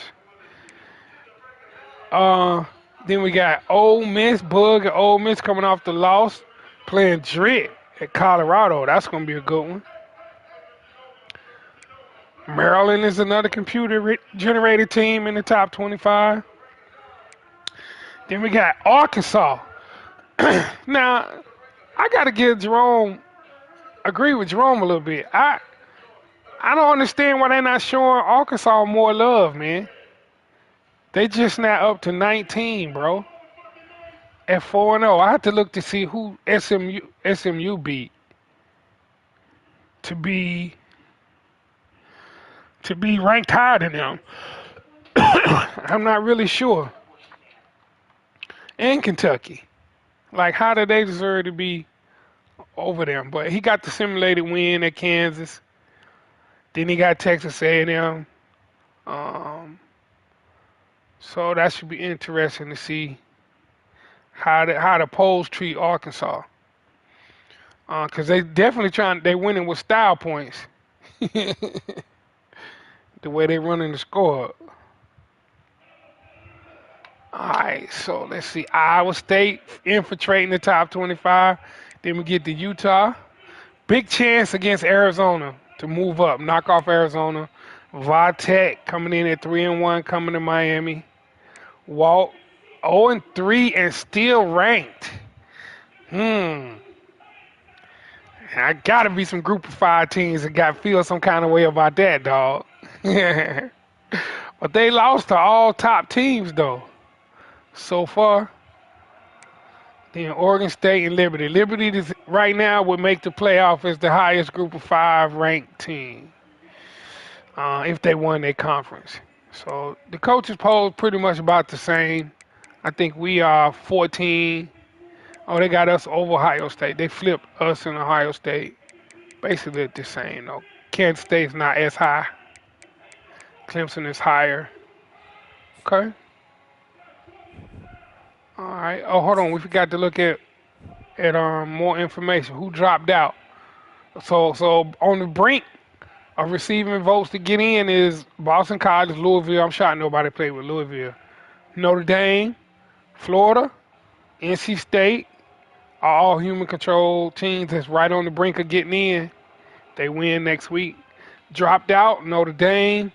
Then we got Ole Miss, Bug and Ole Miss coming off the loss, playing Drit at Colorado. That's going to be a good one. Maryland is another computer-generated team in the top 25. Then we got Arkansas. Now, I got to agree with Jerome a little bit. I don't understand why they're not showing Arkansas more love, man. They just not up to 19, bro. At 4-0. I have to look to see who SMU beat to be ranked higher than them. I'm not really sure. And Kentucky. Like, how do they deserve to be over them? But he got the simulated win at Kansas. Then he got Texas A&M. So that should be interesting to see how the polls treat Arkansas. Because they definitely they winning with style points. The way they running the score. All right, so let's see. Iowa State infiltrating the top 25. Then we get to Utah. Big chance against Arizona to move up, knock off Arizona. Va-Tech coming in at 3-1, coming to Miami. Walt 0-3 and still ranked. I gotta be some group of 5 teams that feel some kind of way about that, dog. But they lost to all top teams though. So far. Then Oregon State and Liberty. Liberty right now would make the playoff as the highest group of 5 ranked team. If they won their conference. So the coaches poll pretty much about the same. I think we are 14. Oh, they got us over Ohio State. They flipped us and Ohio State. Basically the same though. Kansas State's not as high. Clemson is higher. Okay. All right. Oh, hold on. We forgot to look at more information. Who dropped out? So on the brink of receiving votes to get in is Boston College, Louisville. I'm shocked nobody played with Louisville. Notre Dame, Florida, NC State are all human control teams that's right on the brink of getting in. They win next week. Dropped out, Notre Dame,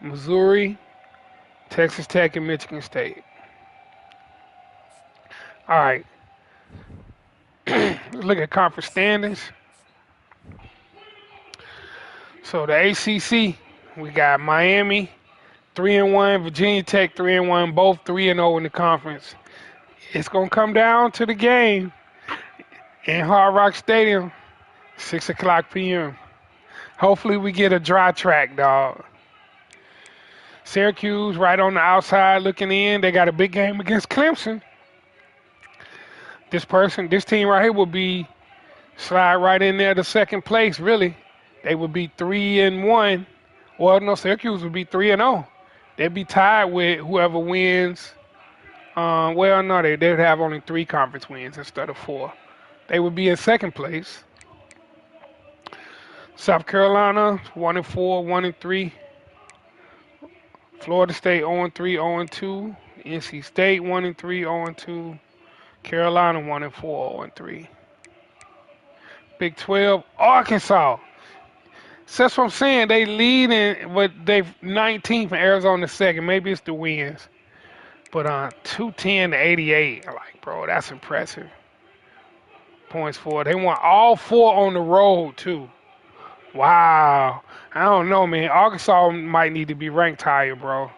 Missouri, Texas Tech, and Michigan State. All right, let's look at conference standings. So the ACC, we got Miami 3-1, Virginia Tech 3-1, both 3-0 in the conference. It's gonna come down to the game in Hard Rock Stadium, 6 o'clock p.m. Hopefully we get a dry track, dog. Syracuse right on the outside looking in. They got a big game against Clemson. This team right here will be slide right in there to second place, really. They would be 3-1. Well, no, Syracuse would be 3-0. They'd be tied with whoever wins. Well, no, they'd have only 3 conference wins instead of 4. They would be in second place. South Carolina 1-4, 1-3. Florida State 0-3, 0-2. NC State 1-3, 0-2. Carolina 1-4, 0-3. Big 12, Arkansas. So that's what I'm saying. They lead in, but they 19th and Arizona second. Maybe it's the wins. But 210 to 88. Like, bro, that's impressive. Points for it. They won all 4 on the road too. Wow. I don't know, man. Arkansas might need to be ranked higher, bro.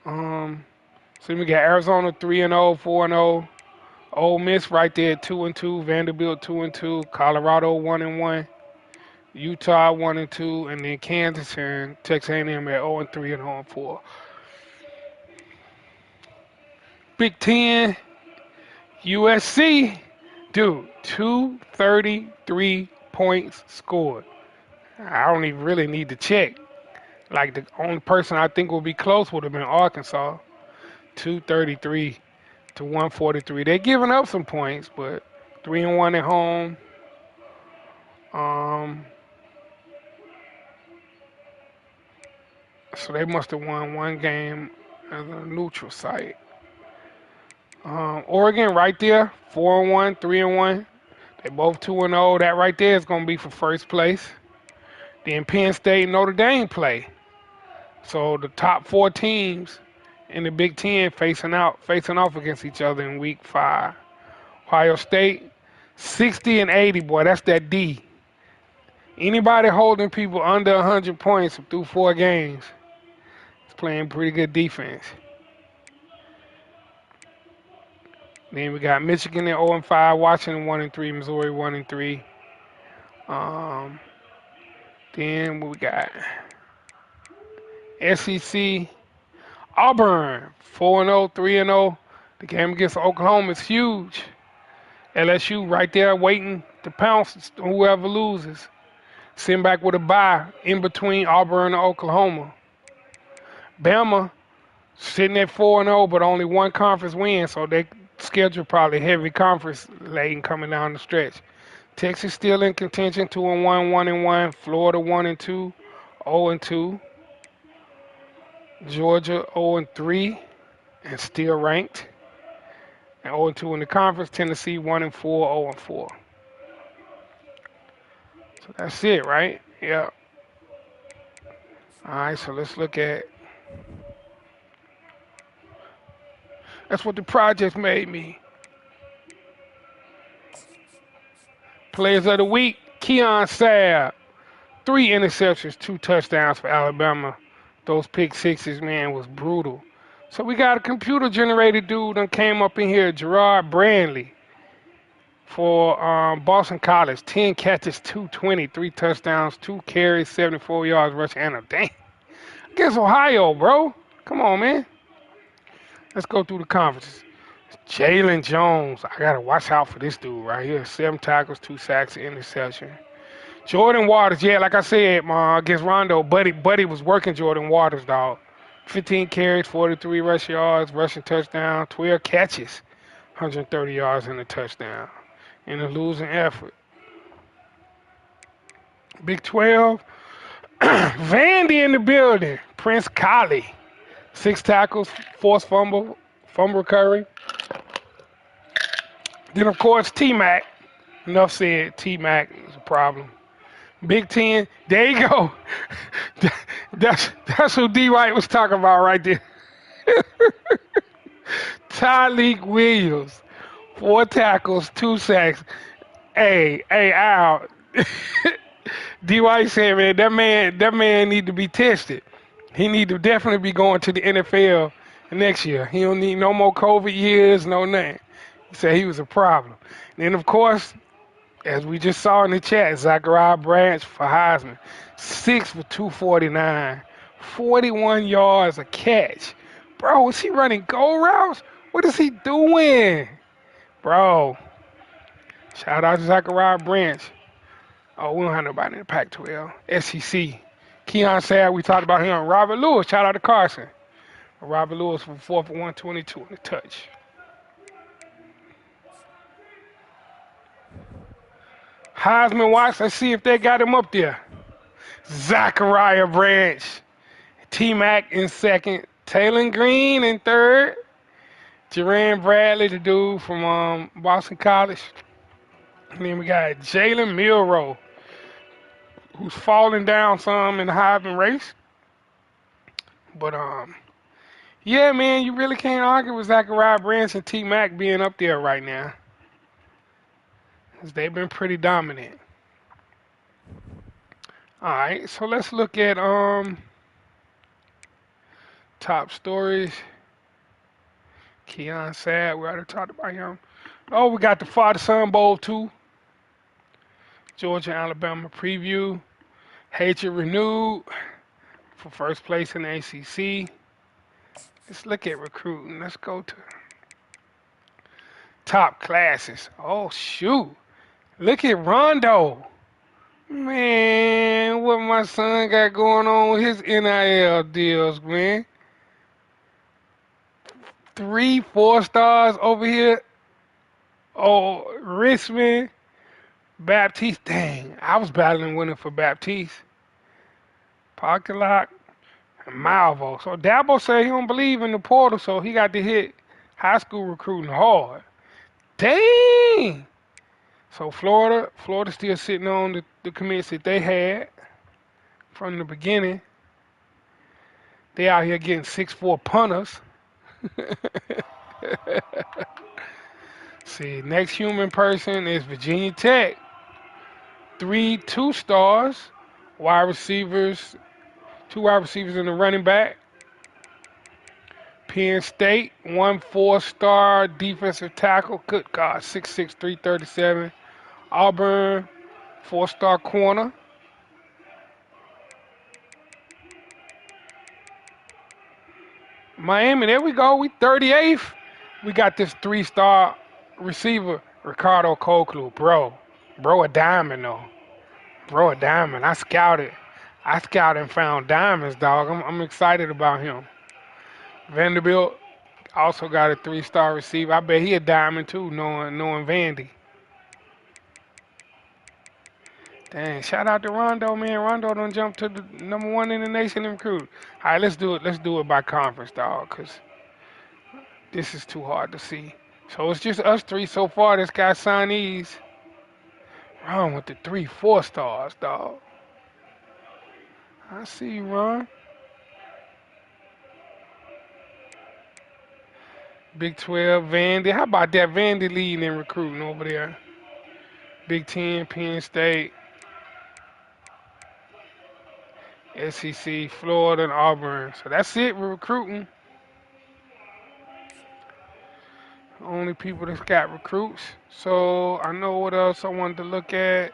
So we got Arizona 3-0, 4-0. Ole Miss right there 2-2. Vanderbilt 2-2. Colorado 1-1. Utah 1-2, and then Kansas and Texas A&M at 0-3 and 0-4. Big Ten, USC, dude, 233 points scored. I don't even really need to check. Like the only person I think will be close would have been Arkansas, 233 to 143. They're giving up some points, but 3-1 at home. So they must have won one game as a neutral site. Oregon right there, 4-1, 3-1. They both 2-0. That right there is going to be for first place. Then Penn State and Notre Dame play. So the top 4 teams in the Big Ten facing off against each other in week 5. Ohio State, 60 and 80, boy, that's that D. Anybody holding people under 100 points through 4 games is playing pretty good defense. Then we got Michigan at 0-5, Washington 1-3, Missouri 1-3. Then we got SEC, Auburn 4-0, 3-0. The game against Oklahoma is huge. LSU right there waiting to pounce on whoever loses. Send back with a bye in between Auburn and Oklahoma. Bama sitting at 4-0, but only 1 conference win, so they schedule probably heavy conference lane coming down the stretch. Texas still in contention, 2-1, 1-1. Florida 1-2, 0-2. Georgia 0-3 and still ranked. And 0-2 in the conference. Tennessee 1-4, 0-4. So that's it, right? Yeah. All right, so let's look at. That's what the project made me. Players of the week, Keon Sabb. 3 interceptions, 2 touchdowns for Alabama. Those pick sixes, man, was brutal. So we got a computer-generated dude that came up in here, Gerard Brandley, for Boston College. 10 catches, 220, 3 touchdowns, 2 carries, 74 yards rushing, and a dang. Against Ohio, bro. Come on, man. Let's go through the conferences. Jalen Jones. I got to watch out for this dude right here. 7 tackles, 2 sacks, an interception. Jordan Waters. Yeah, like I said, against Rondo, Buddy was working Jordan Waters, dog. 15 carries, 43 rush yards, rushing touchdown, 12 catches, 130 yards and a touchdown in a losing effort. Big 12. Vandy in the building. Prince Collie. 6 tackles, forced fumble recovery. Then, of course, T-Mac. Enough said, T-Mac is a problem. Big Ten, there you go. That's who D. White was talking about right there. Tyleek Williams, 4 tackles, 2 sacks. Hey, Al. D. White said, man, that man need to be tested. He need to definitely be going to the NFL next year. He don't need no more COVID years, no nothing. He said he was a problem. And then, of course, as we just saw in the chat, Zachariah Branch for Heisman, 6 for 249, 41 yards a catch. Bro, is he running go routes? What is he doing? Bro, shout out to Zachariah Branch. Oh, we don't have nobody in the Pac-12. SEC. Keon Sad, we talked about him. Robert Lewis, shout out to Carson. Robert Lewis for 4 for 122 on the touch. Heisman watch, let's see if they got him up there. Zachariah Branch. T-Mac in second. Taylor Green in third. Jerand Bradley, the dude from Boston College. And then we got Jalen Milroe, who's falling down some in the Heisman race. But, yeah, man, you really can't argue with Zachariah Branch and T-Mac being up there right now. Because they've been pretty dominant. All right, so let's look at top stories. Keon Sad, we already talked about him. Oh, we got the Father-Son Bowl 2. Georgia-Alabama preview. Hatred renewed for first place in the ACC. Let's look at recruiting. Let's go to top classes. Oh, shoot. Look at Rondo. Man, what my son got going on with his NIL deals, man. 3 4-stars over here. Oh, Richmond, Baptiste. Dang, I was battling winning for Baptiste. Pocket lock, and Malvo. So Dabo said he don't believe in the portal, so he got to hit high school recruiting hard. Dang. So Florida's still sitting on the commits that they had from the beginning. They out here getting 6'4" punters. See, next human person is Virginia Tech. 3 2-stars, wide receivers, 2 wide receivers and a running back. Penn State, 1 4-star defensive tackle. Good God, 6'6", 337. Auburn, 4-star corner. Miami, there we go. We 38th. We got this 3-star receiver, Ricardo Colclew. Bro, a diamond though. Bro, a diamond. I scouted and found diamonds, dog. I'm excited about him. Vanderbilt also got a 3-star receiver. I bet he a diamond too, knowing Vandy. Dang, shout out to Rondo, man. Rondo done jumped to the #1 in the nation in recruit. All right, let's do it. Let's do it by conference, dog, because this is too hard to see. So it's just us 3 so far that's got signees. Wrong with the 3 4-stars, dog. I see you, Ron. Big 12, Vandy. How about that Vandy leading in recruiting over there? Big 10, Penn State. SEC, Florida, and Auburn. So that's it with recruiting. Only people that's got recruits. So I know what else I wanted to look at.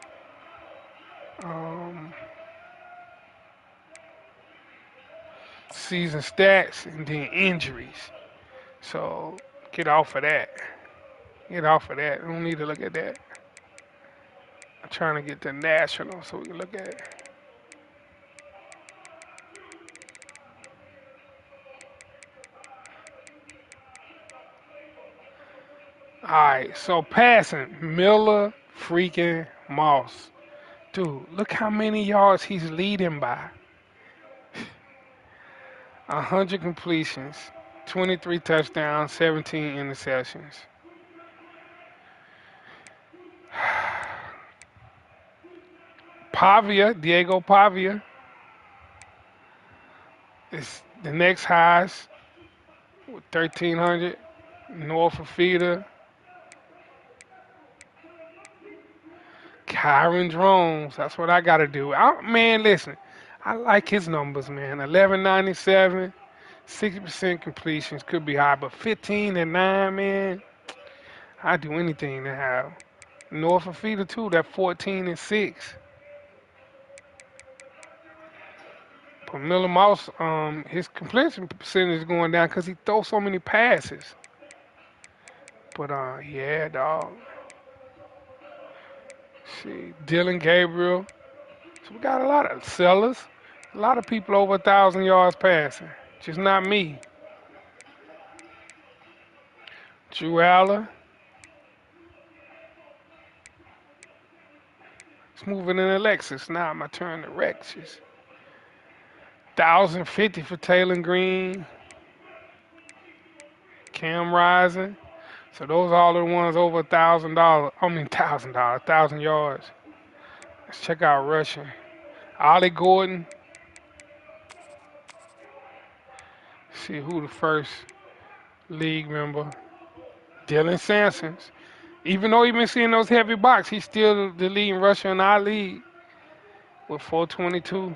Season stats and then injuries. So get off of that. Get off of that. I don't need to look at that. I'm trying to get to national so we can look at it. Alright, so passing, Miller freaking Moss. Dude, look how many yards he's leading by. 100 completions, 23 touchdowns, 17 interceptions. Pavia, Diego Pavia, is the next highest with 1,300. North of Feeder, Kyron Drones. That's what I got to do. Man, listen, I like his numbers, man. 1197, 60% completions could be high, but 15 and 9, man, I'd do anything to have. North of Feeder, too, that 14 and 6. But Miller Mouse, his completion percentage is going down because he throws so many passes. But yeah, dog. See, Dylan Gabriel. So we got a lot of sellers, a lot of people over 1,000 yards passing. Just not me. Drew Aller. It's moving in Alexis. Now my turn to Rex's. 1,050 for Taylor Green. Cam Rising. So those are all the ones over $1,000. I mean $1,000, 1,000 yards. Let's check out rushing. Ollie Gordon. See who the first league member. Dylan Sampsons. Even though he's been seeing those heavy box, he's still the leading rusher in our league with 422.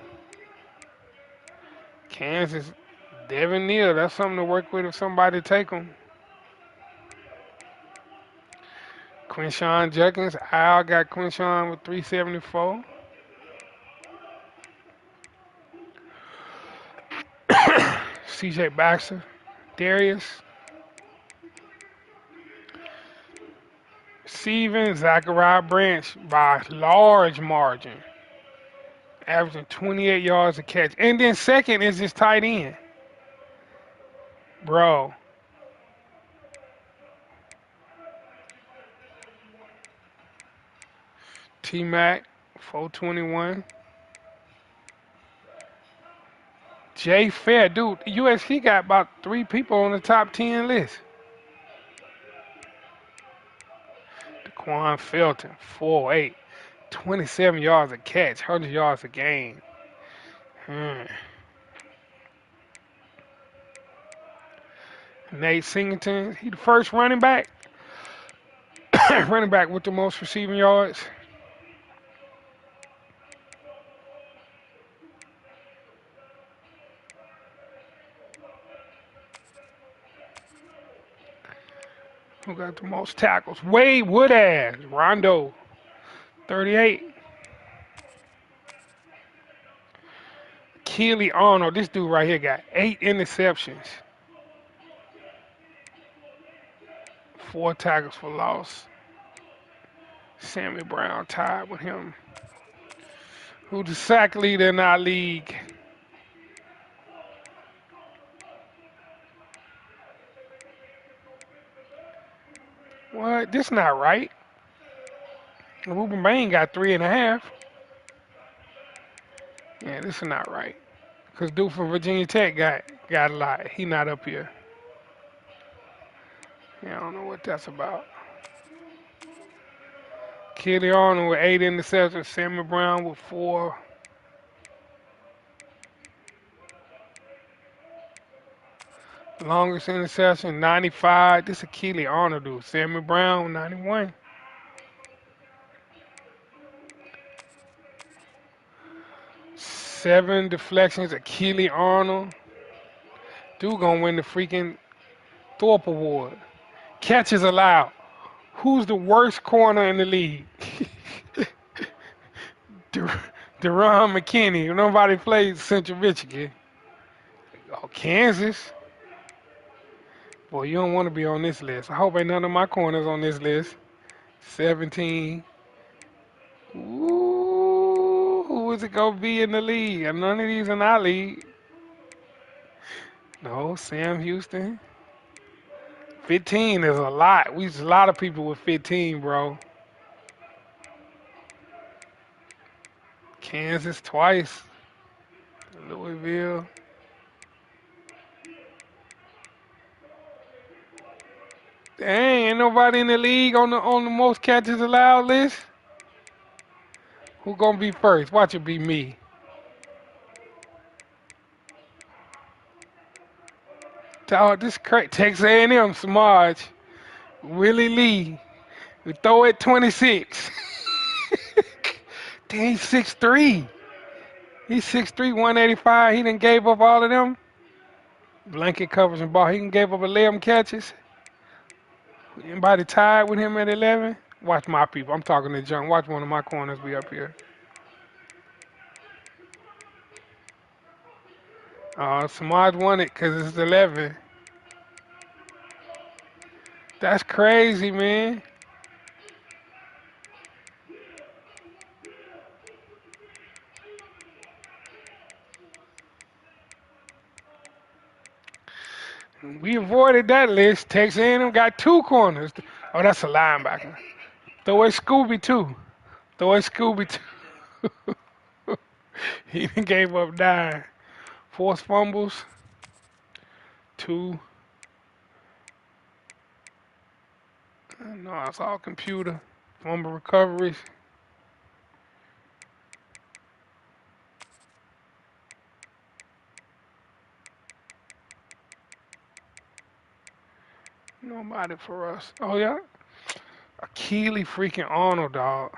Kansas, Devin Neal. That's something to work with if somebody take him. Quinshawn Judkins. Al got Quinshawn with 374. CJ Baxter. Darius. Steven Zachariah Branch by large margin. Averaging 28 yards a catch. And then second is his tight end. Bro. T-Mac, 421. Jay Fair, dude, USC got about 3 people on the top 10 list. Daquan Felton, 4'8", 27 yards a catch, 100 yards a game. Nate Singleton, he the first running back. Running back with the most receiving yards. Who got the most tackles? Wade Woodass, Rondo, 38. Keely Arnold, this dude right here got 8 interceptions. 4 tackles for loss. Sammy Brown tied with him. Who's the sack leader in our league? What? This not right. Ruben Bain got 3.5. Yeah, this is not right. Cause dude from Virginia Tech got a lot. He not up here. Yeah, I don't know what that's about. Kelly Arnold with 8 interceptions. Sammy Brown with 4. Longest interception, 95. This is Keely Arnold dude. Sammy Brown, 91. Seven deflections of Keely Arnold. Dude gonna win the freaking Thorpe Award. Catches allowed. Who's the worst corner in the league? Deron McKinney. Nobody plays Central Michigan. Oh, Kansas. Boy, you don't want to be on this list. I hope ain't none of my corners on this list. 17. Ooh, who is it going to be in the league? And none of these in our league. No, Sam Houston. 15 is a lot. There's a lot of people with 15, bro. Kansas twice. Louisville. Dang, ain't nobody in the league on the most catches allowed list. Who gonna be first? Watch it be me. Oh, this crazy. Texas A&M, Samaj, Willie Lee. We throw it 26. Dang, he's 6'3". He's 6'3", 185. He done gave up all of them. Blanket covers and ball. He done gave up 11 catches. Anybody tied with him at 11? Watch my people. I'm talking to John. Watch one of my corners be up here. Samaj won it because it's 11. That's crazy, man. We avoided that list. Texas A&M got 2 corners. Oh, that's a linebacker. Throw it Scooby too. Throw it Scooby too. He done gave up 9. Forced fumbles, 2. No, it's all computer. Fumble recoveries. Nobody for us. Oh yeah, Keely freaking Arnold, dog.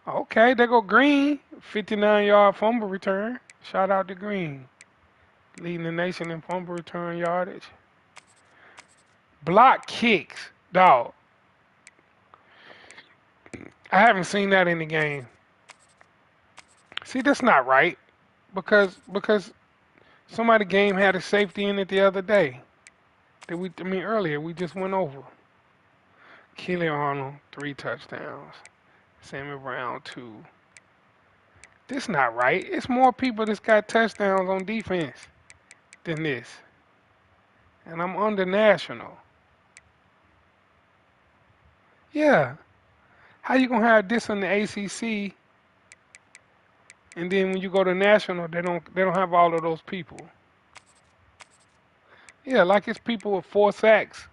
Okay, there go Green. 59-yard fumble return. Shout out to Green. Leading the nation in fumble return yardage. Block kicks, dog. I haven't seen that in the game. See, that's not right. Because somebody game had a safety in it the other day. Earlier we just went over. Keely Arnold, 3 touchdowns. Sammy Brown, 2. This not right. It's more people that's got touchdowns on defense than this. And I'm under national. Yeah. How you gonna have this in the ACC and then when you go to national they don't have all of those people? Yeah, like it's people with 4 sacks.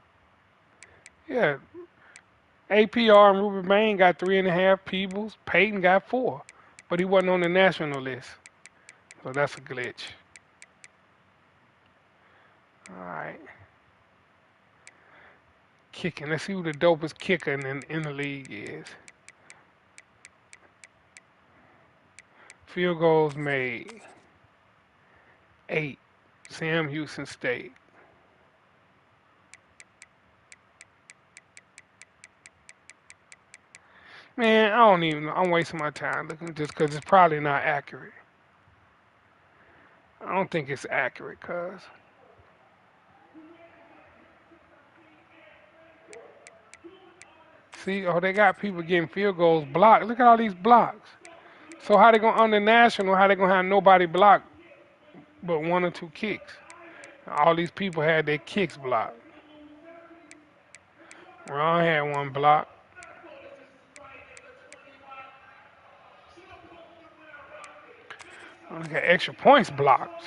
Yeah. APR and Ruben Bain got 3.5. Peebles. Peyton got 4. But he wasn't on the national list. So that's a glitch. Alright. Kicking. Let's see who the dopest kicker in the league is. Field goals made. 8. Sam Houston State. Man, I don't even know. I'm wasting my time looking just because it's probably not accurate. I don't think it's accurate, cuz. See, oh, they got people getting field goals blocked. Look at all these blocks. So how they gonna under national? How they gonna have nobody blocked but 1 or 2 kicks? All these people had their kicks blocked. Ron had 1 block. Oh, they got extra points blocked.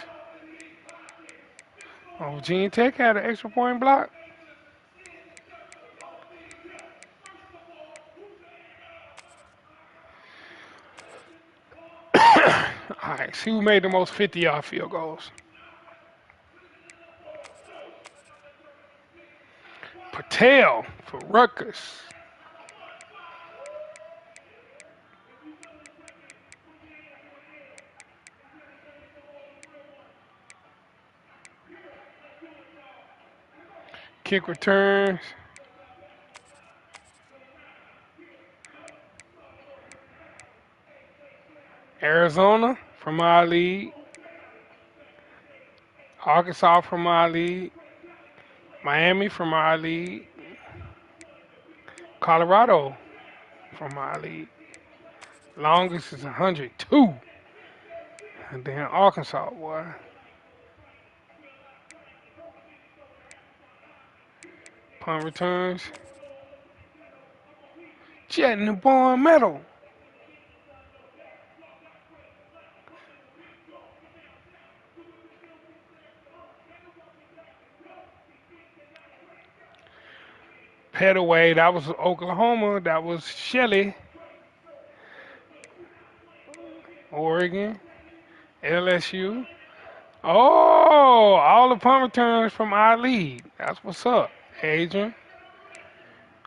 Oh, Virginia Tech had an extra point block. All right, see who made the most 50-yard field goals. Patel for Rutgers. Kick returns. Arizona from our league. Arkansas from our league. Miami from our league. Colorado from our league. Longest is 102. And then Arkansas, boy. Punt returns. Jet in the barn metal. Petaway, that was Oklahoma. That was Shelley, Oregon, LSU. Oh, all the punt returns from our league. That's what's up, Adrian.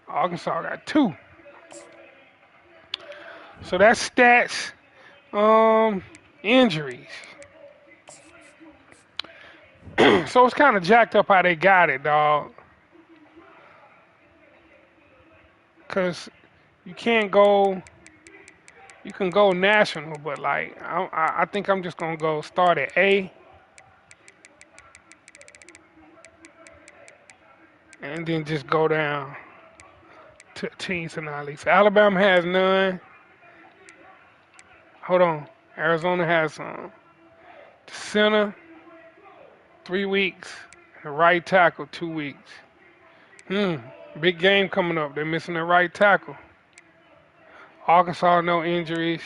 Arkansas got two. So that's stats. Injuries. So it's kind of jacked up how they got it, dog. Cause you can't go. You can go national, but like I think I'm just gonna go start at A and then just go down to teams in our league. So Alabama has none. Hold on. Arizona has some. Center 3 weeks. Right tackle 2 weeks. Hmm. Big game coming up. They're missing their right tackle. Arkansas no injuries.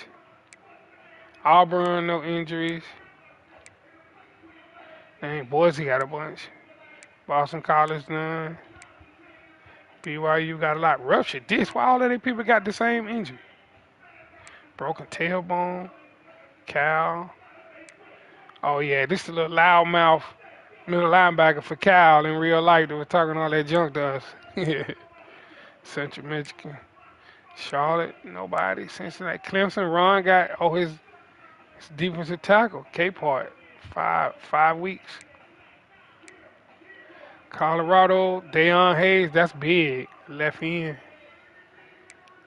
Auburn no injuries. Dang, Boise got a bunch. Boston College none. BYU got a lot. Ruptured disc. Why all of these people got the same injury? Broken tailbone. Cal. Oh yeah, this is a little loudmouth middle linebacker for Cal in real life that was talking all that junk to us. Central Michigan. Charlotte, nobody. Cincinnati. Clemson, Ron got his defensive tackle, K-Part. 5 weeks. Colorado, Deion Hayes, that's big. Left end.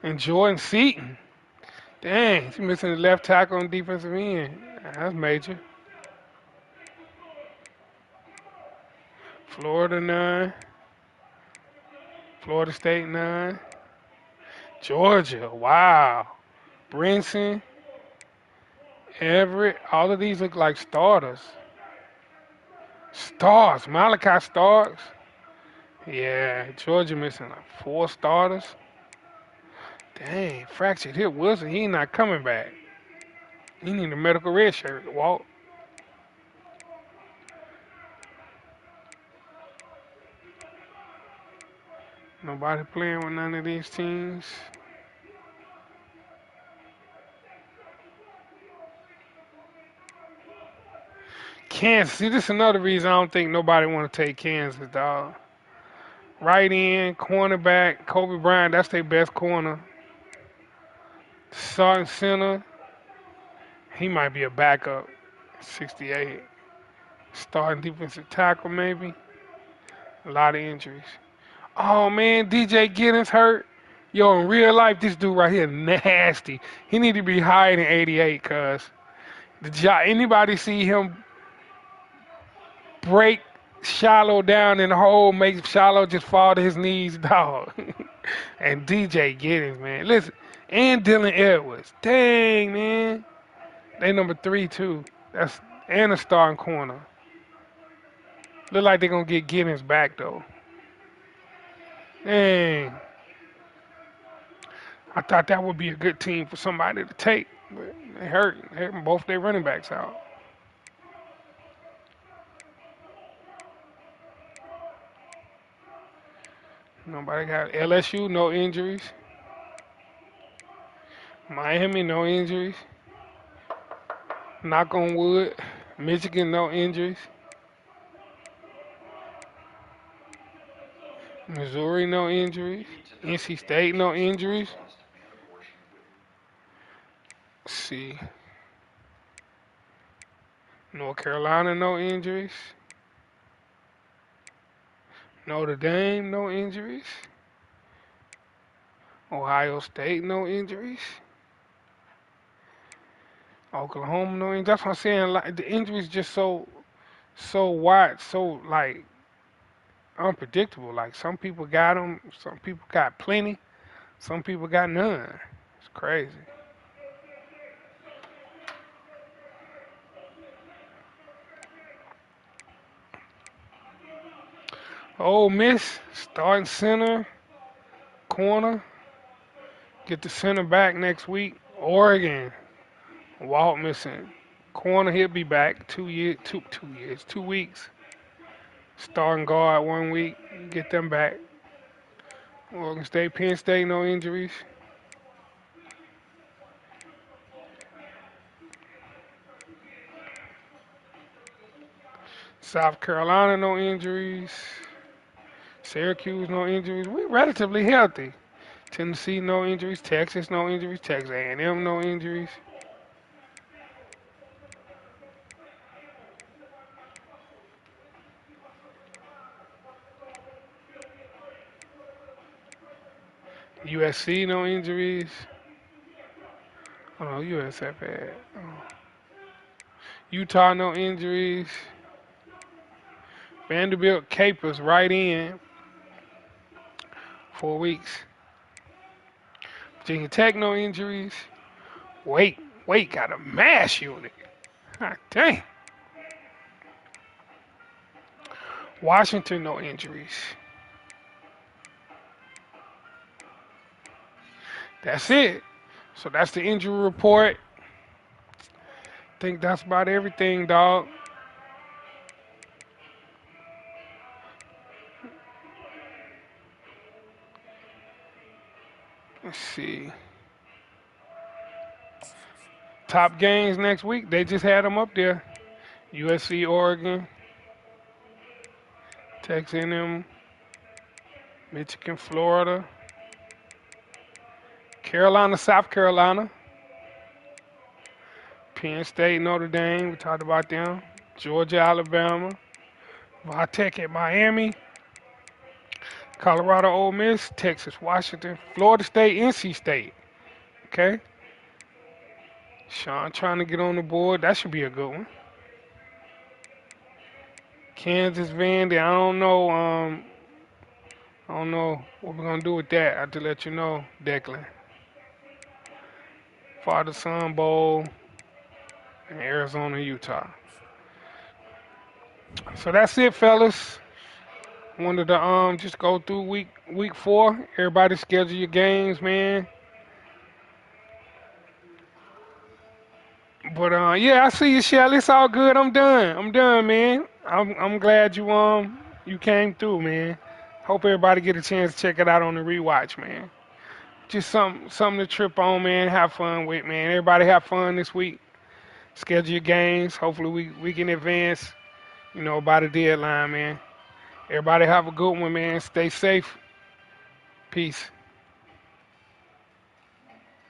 And Jordan Seaton. Dang, he's missing the left tackle on defensive end. That's major. Florida, none. Florida State, none. Georgia, wow. Brinson, Everett, all of these look like starters. Stars, Malachi Starks. Yeah, Georgia missing like 4 starters. Dang, fractured hip Wilson, he not coming back. He need a medical red shirt, Walt. Nobody playing with none of these teams. Kansas, see, this is another reason I don't think nobody want to take Kansas, dog. Right end, cornerback, Kobe Bryant, that's their best corner. Starting center, he might be a backup. 68. Starting defensive tackle, maybe. A lot of injuries. Oh man, DJ Giddens hurt. Yo, in real life, this dude right here nasty. He need to be higher than 88, cuz anybody see him break Shallow down in the hole, make Shallow just fall to his knees, dog. And DJ Giddens, man. Listen, and Dylan Edwards. Dang, man. They number 3 too. That's and a starting corner. Look like they're gonna get Giddens back though. Dang. I thought that would be a good team for somebody to take, but they hurt. They hurt both their running backs out. Nobody got LSU, no injuries. Miami, no injuries. Knock on wood. Michigan, no injuries. Missouri, no injuries. NC State, no injuries. Let's see. North Carolina, no injuries. Notre Dame, no injuries. Ohio State, no injuries. Oklahoma, no injuries. That's what I'm saying. Like the injuries just so wide, so like unpredictable. Like some people got them, some people got plenty, some people got none. It's crazy. Ole Miss starting center, corner. Get the center back next week. Oregon, Walt missing. Corner, he'll be back 2 years, 2 years, 2 weeks. Starting guard 1 week, get them back. Oregon State, Penn State, no injuries. South Carolina, no injuries. Syracuse, no injuries. We're relatively healthy. Tennessee, no injuries. Texas, no injuries. Texas A&M, no injuries. USC, no injuries. Oh no, USF had. Oh. Utah, no injuries. Vanderbilt capers right in 4 weeks. Virginia Tech, no injuries. Wait, got a mass unit. God dang. Washington, no injuries. That's it. So that's the injury report. Think that's about everything, dog. Let's see. Top games next week. They just had them up there. USC, Oregon, Texas A&M, Michigan, Florida, Carolina, South Carolina, Penn State, Notre Dame. We talked about them. Georgia, Alabama, Tech at Miami, Colorado, Ole Miss, Texas, Washington, Florida State, NC State. Okay. Sean trying to get on the board. That should be a good one. Kansas, Vandy. I don't know what we're gonna do with that. I have to let you know, Declan. Father Son Bowl in Arizona, Utah. So that's it, fellas. Wanted to just go through week 4. Everybody schedule your games, man. But yeah, I see you, Shelly. It's all good. I'm done. I'm done, man. I'm glad you came through, man. Hope everybody get a chance to check it out on the rewatch, man. Just something to trip on, man. Have fun with, man. Everybody have fun this week. Schedule your games. Hopefully we can advance, by the deadline, man. Everybody have a good one, man. Stay safe. Peace.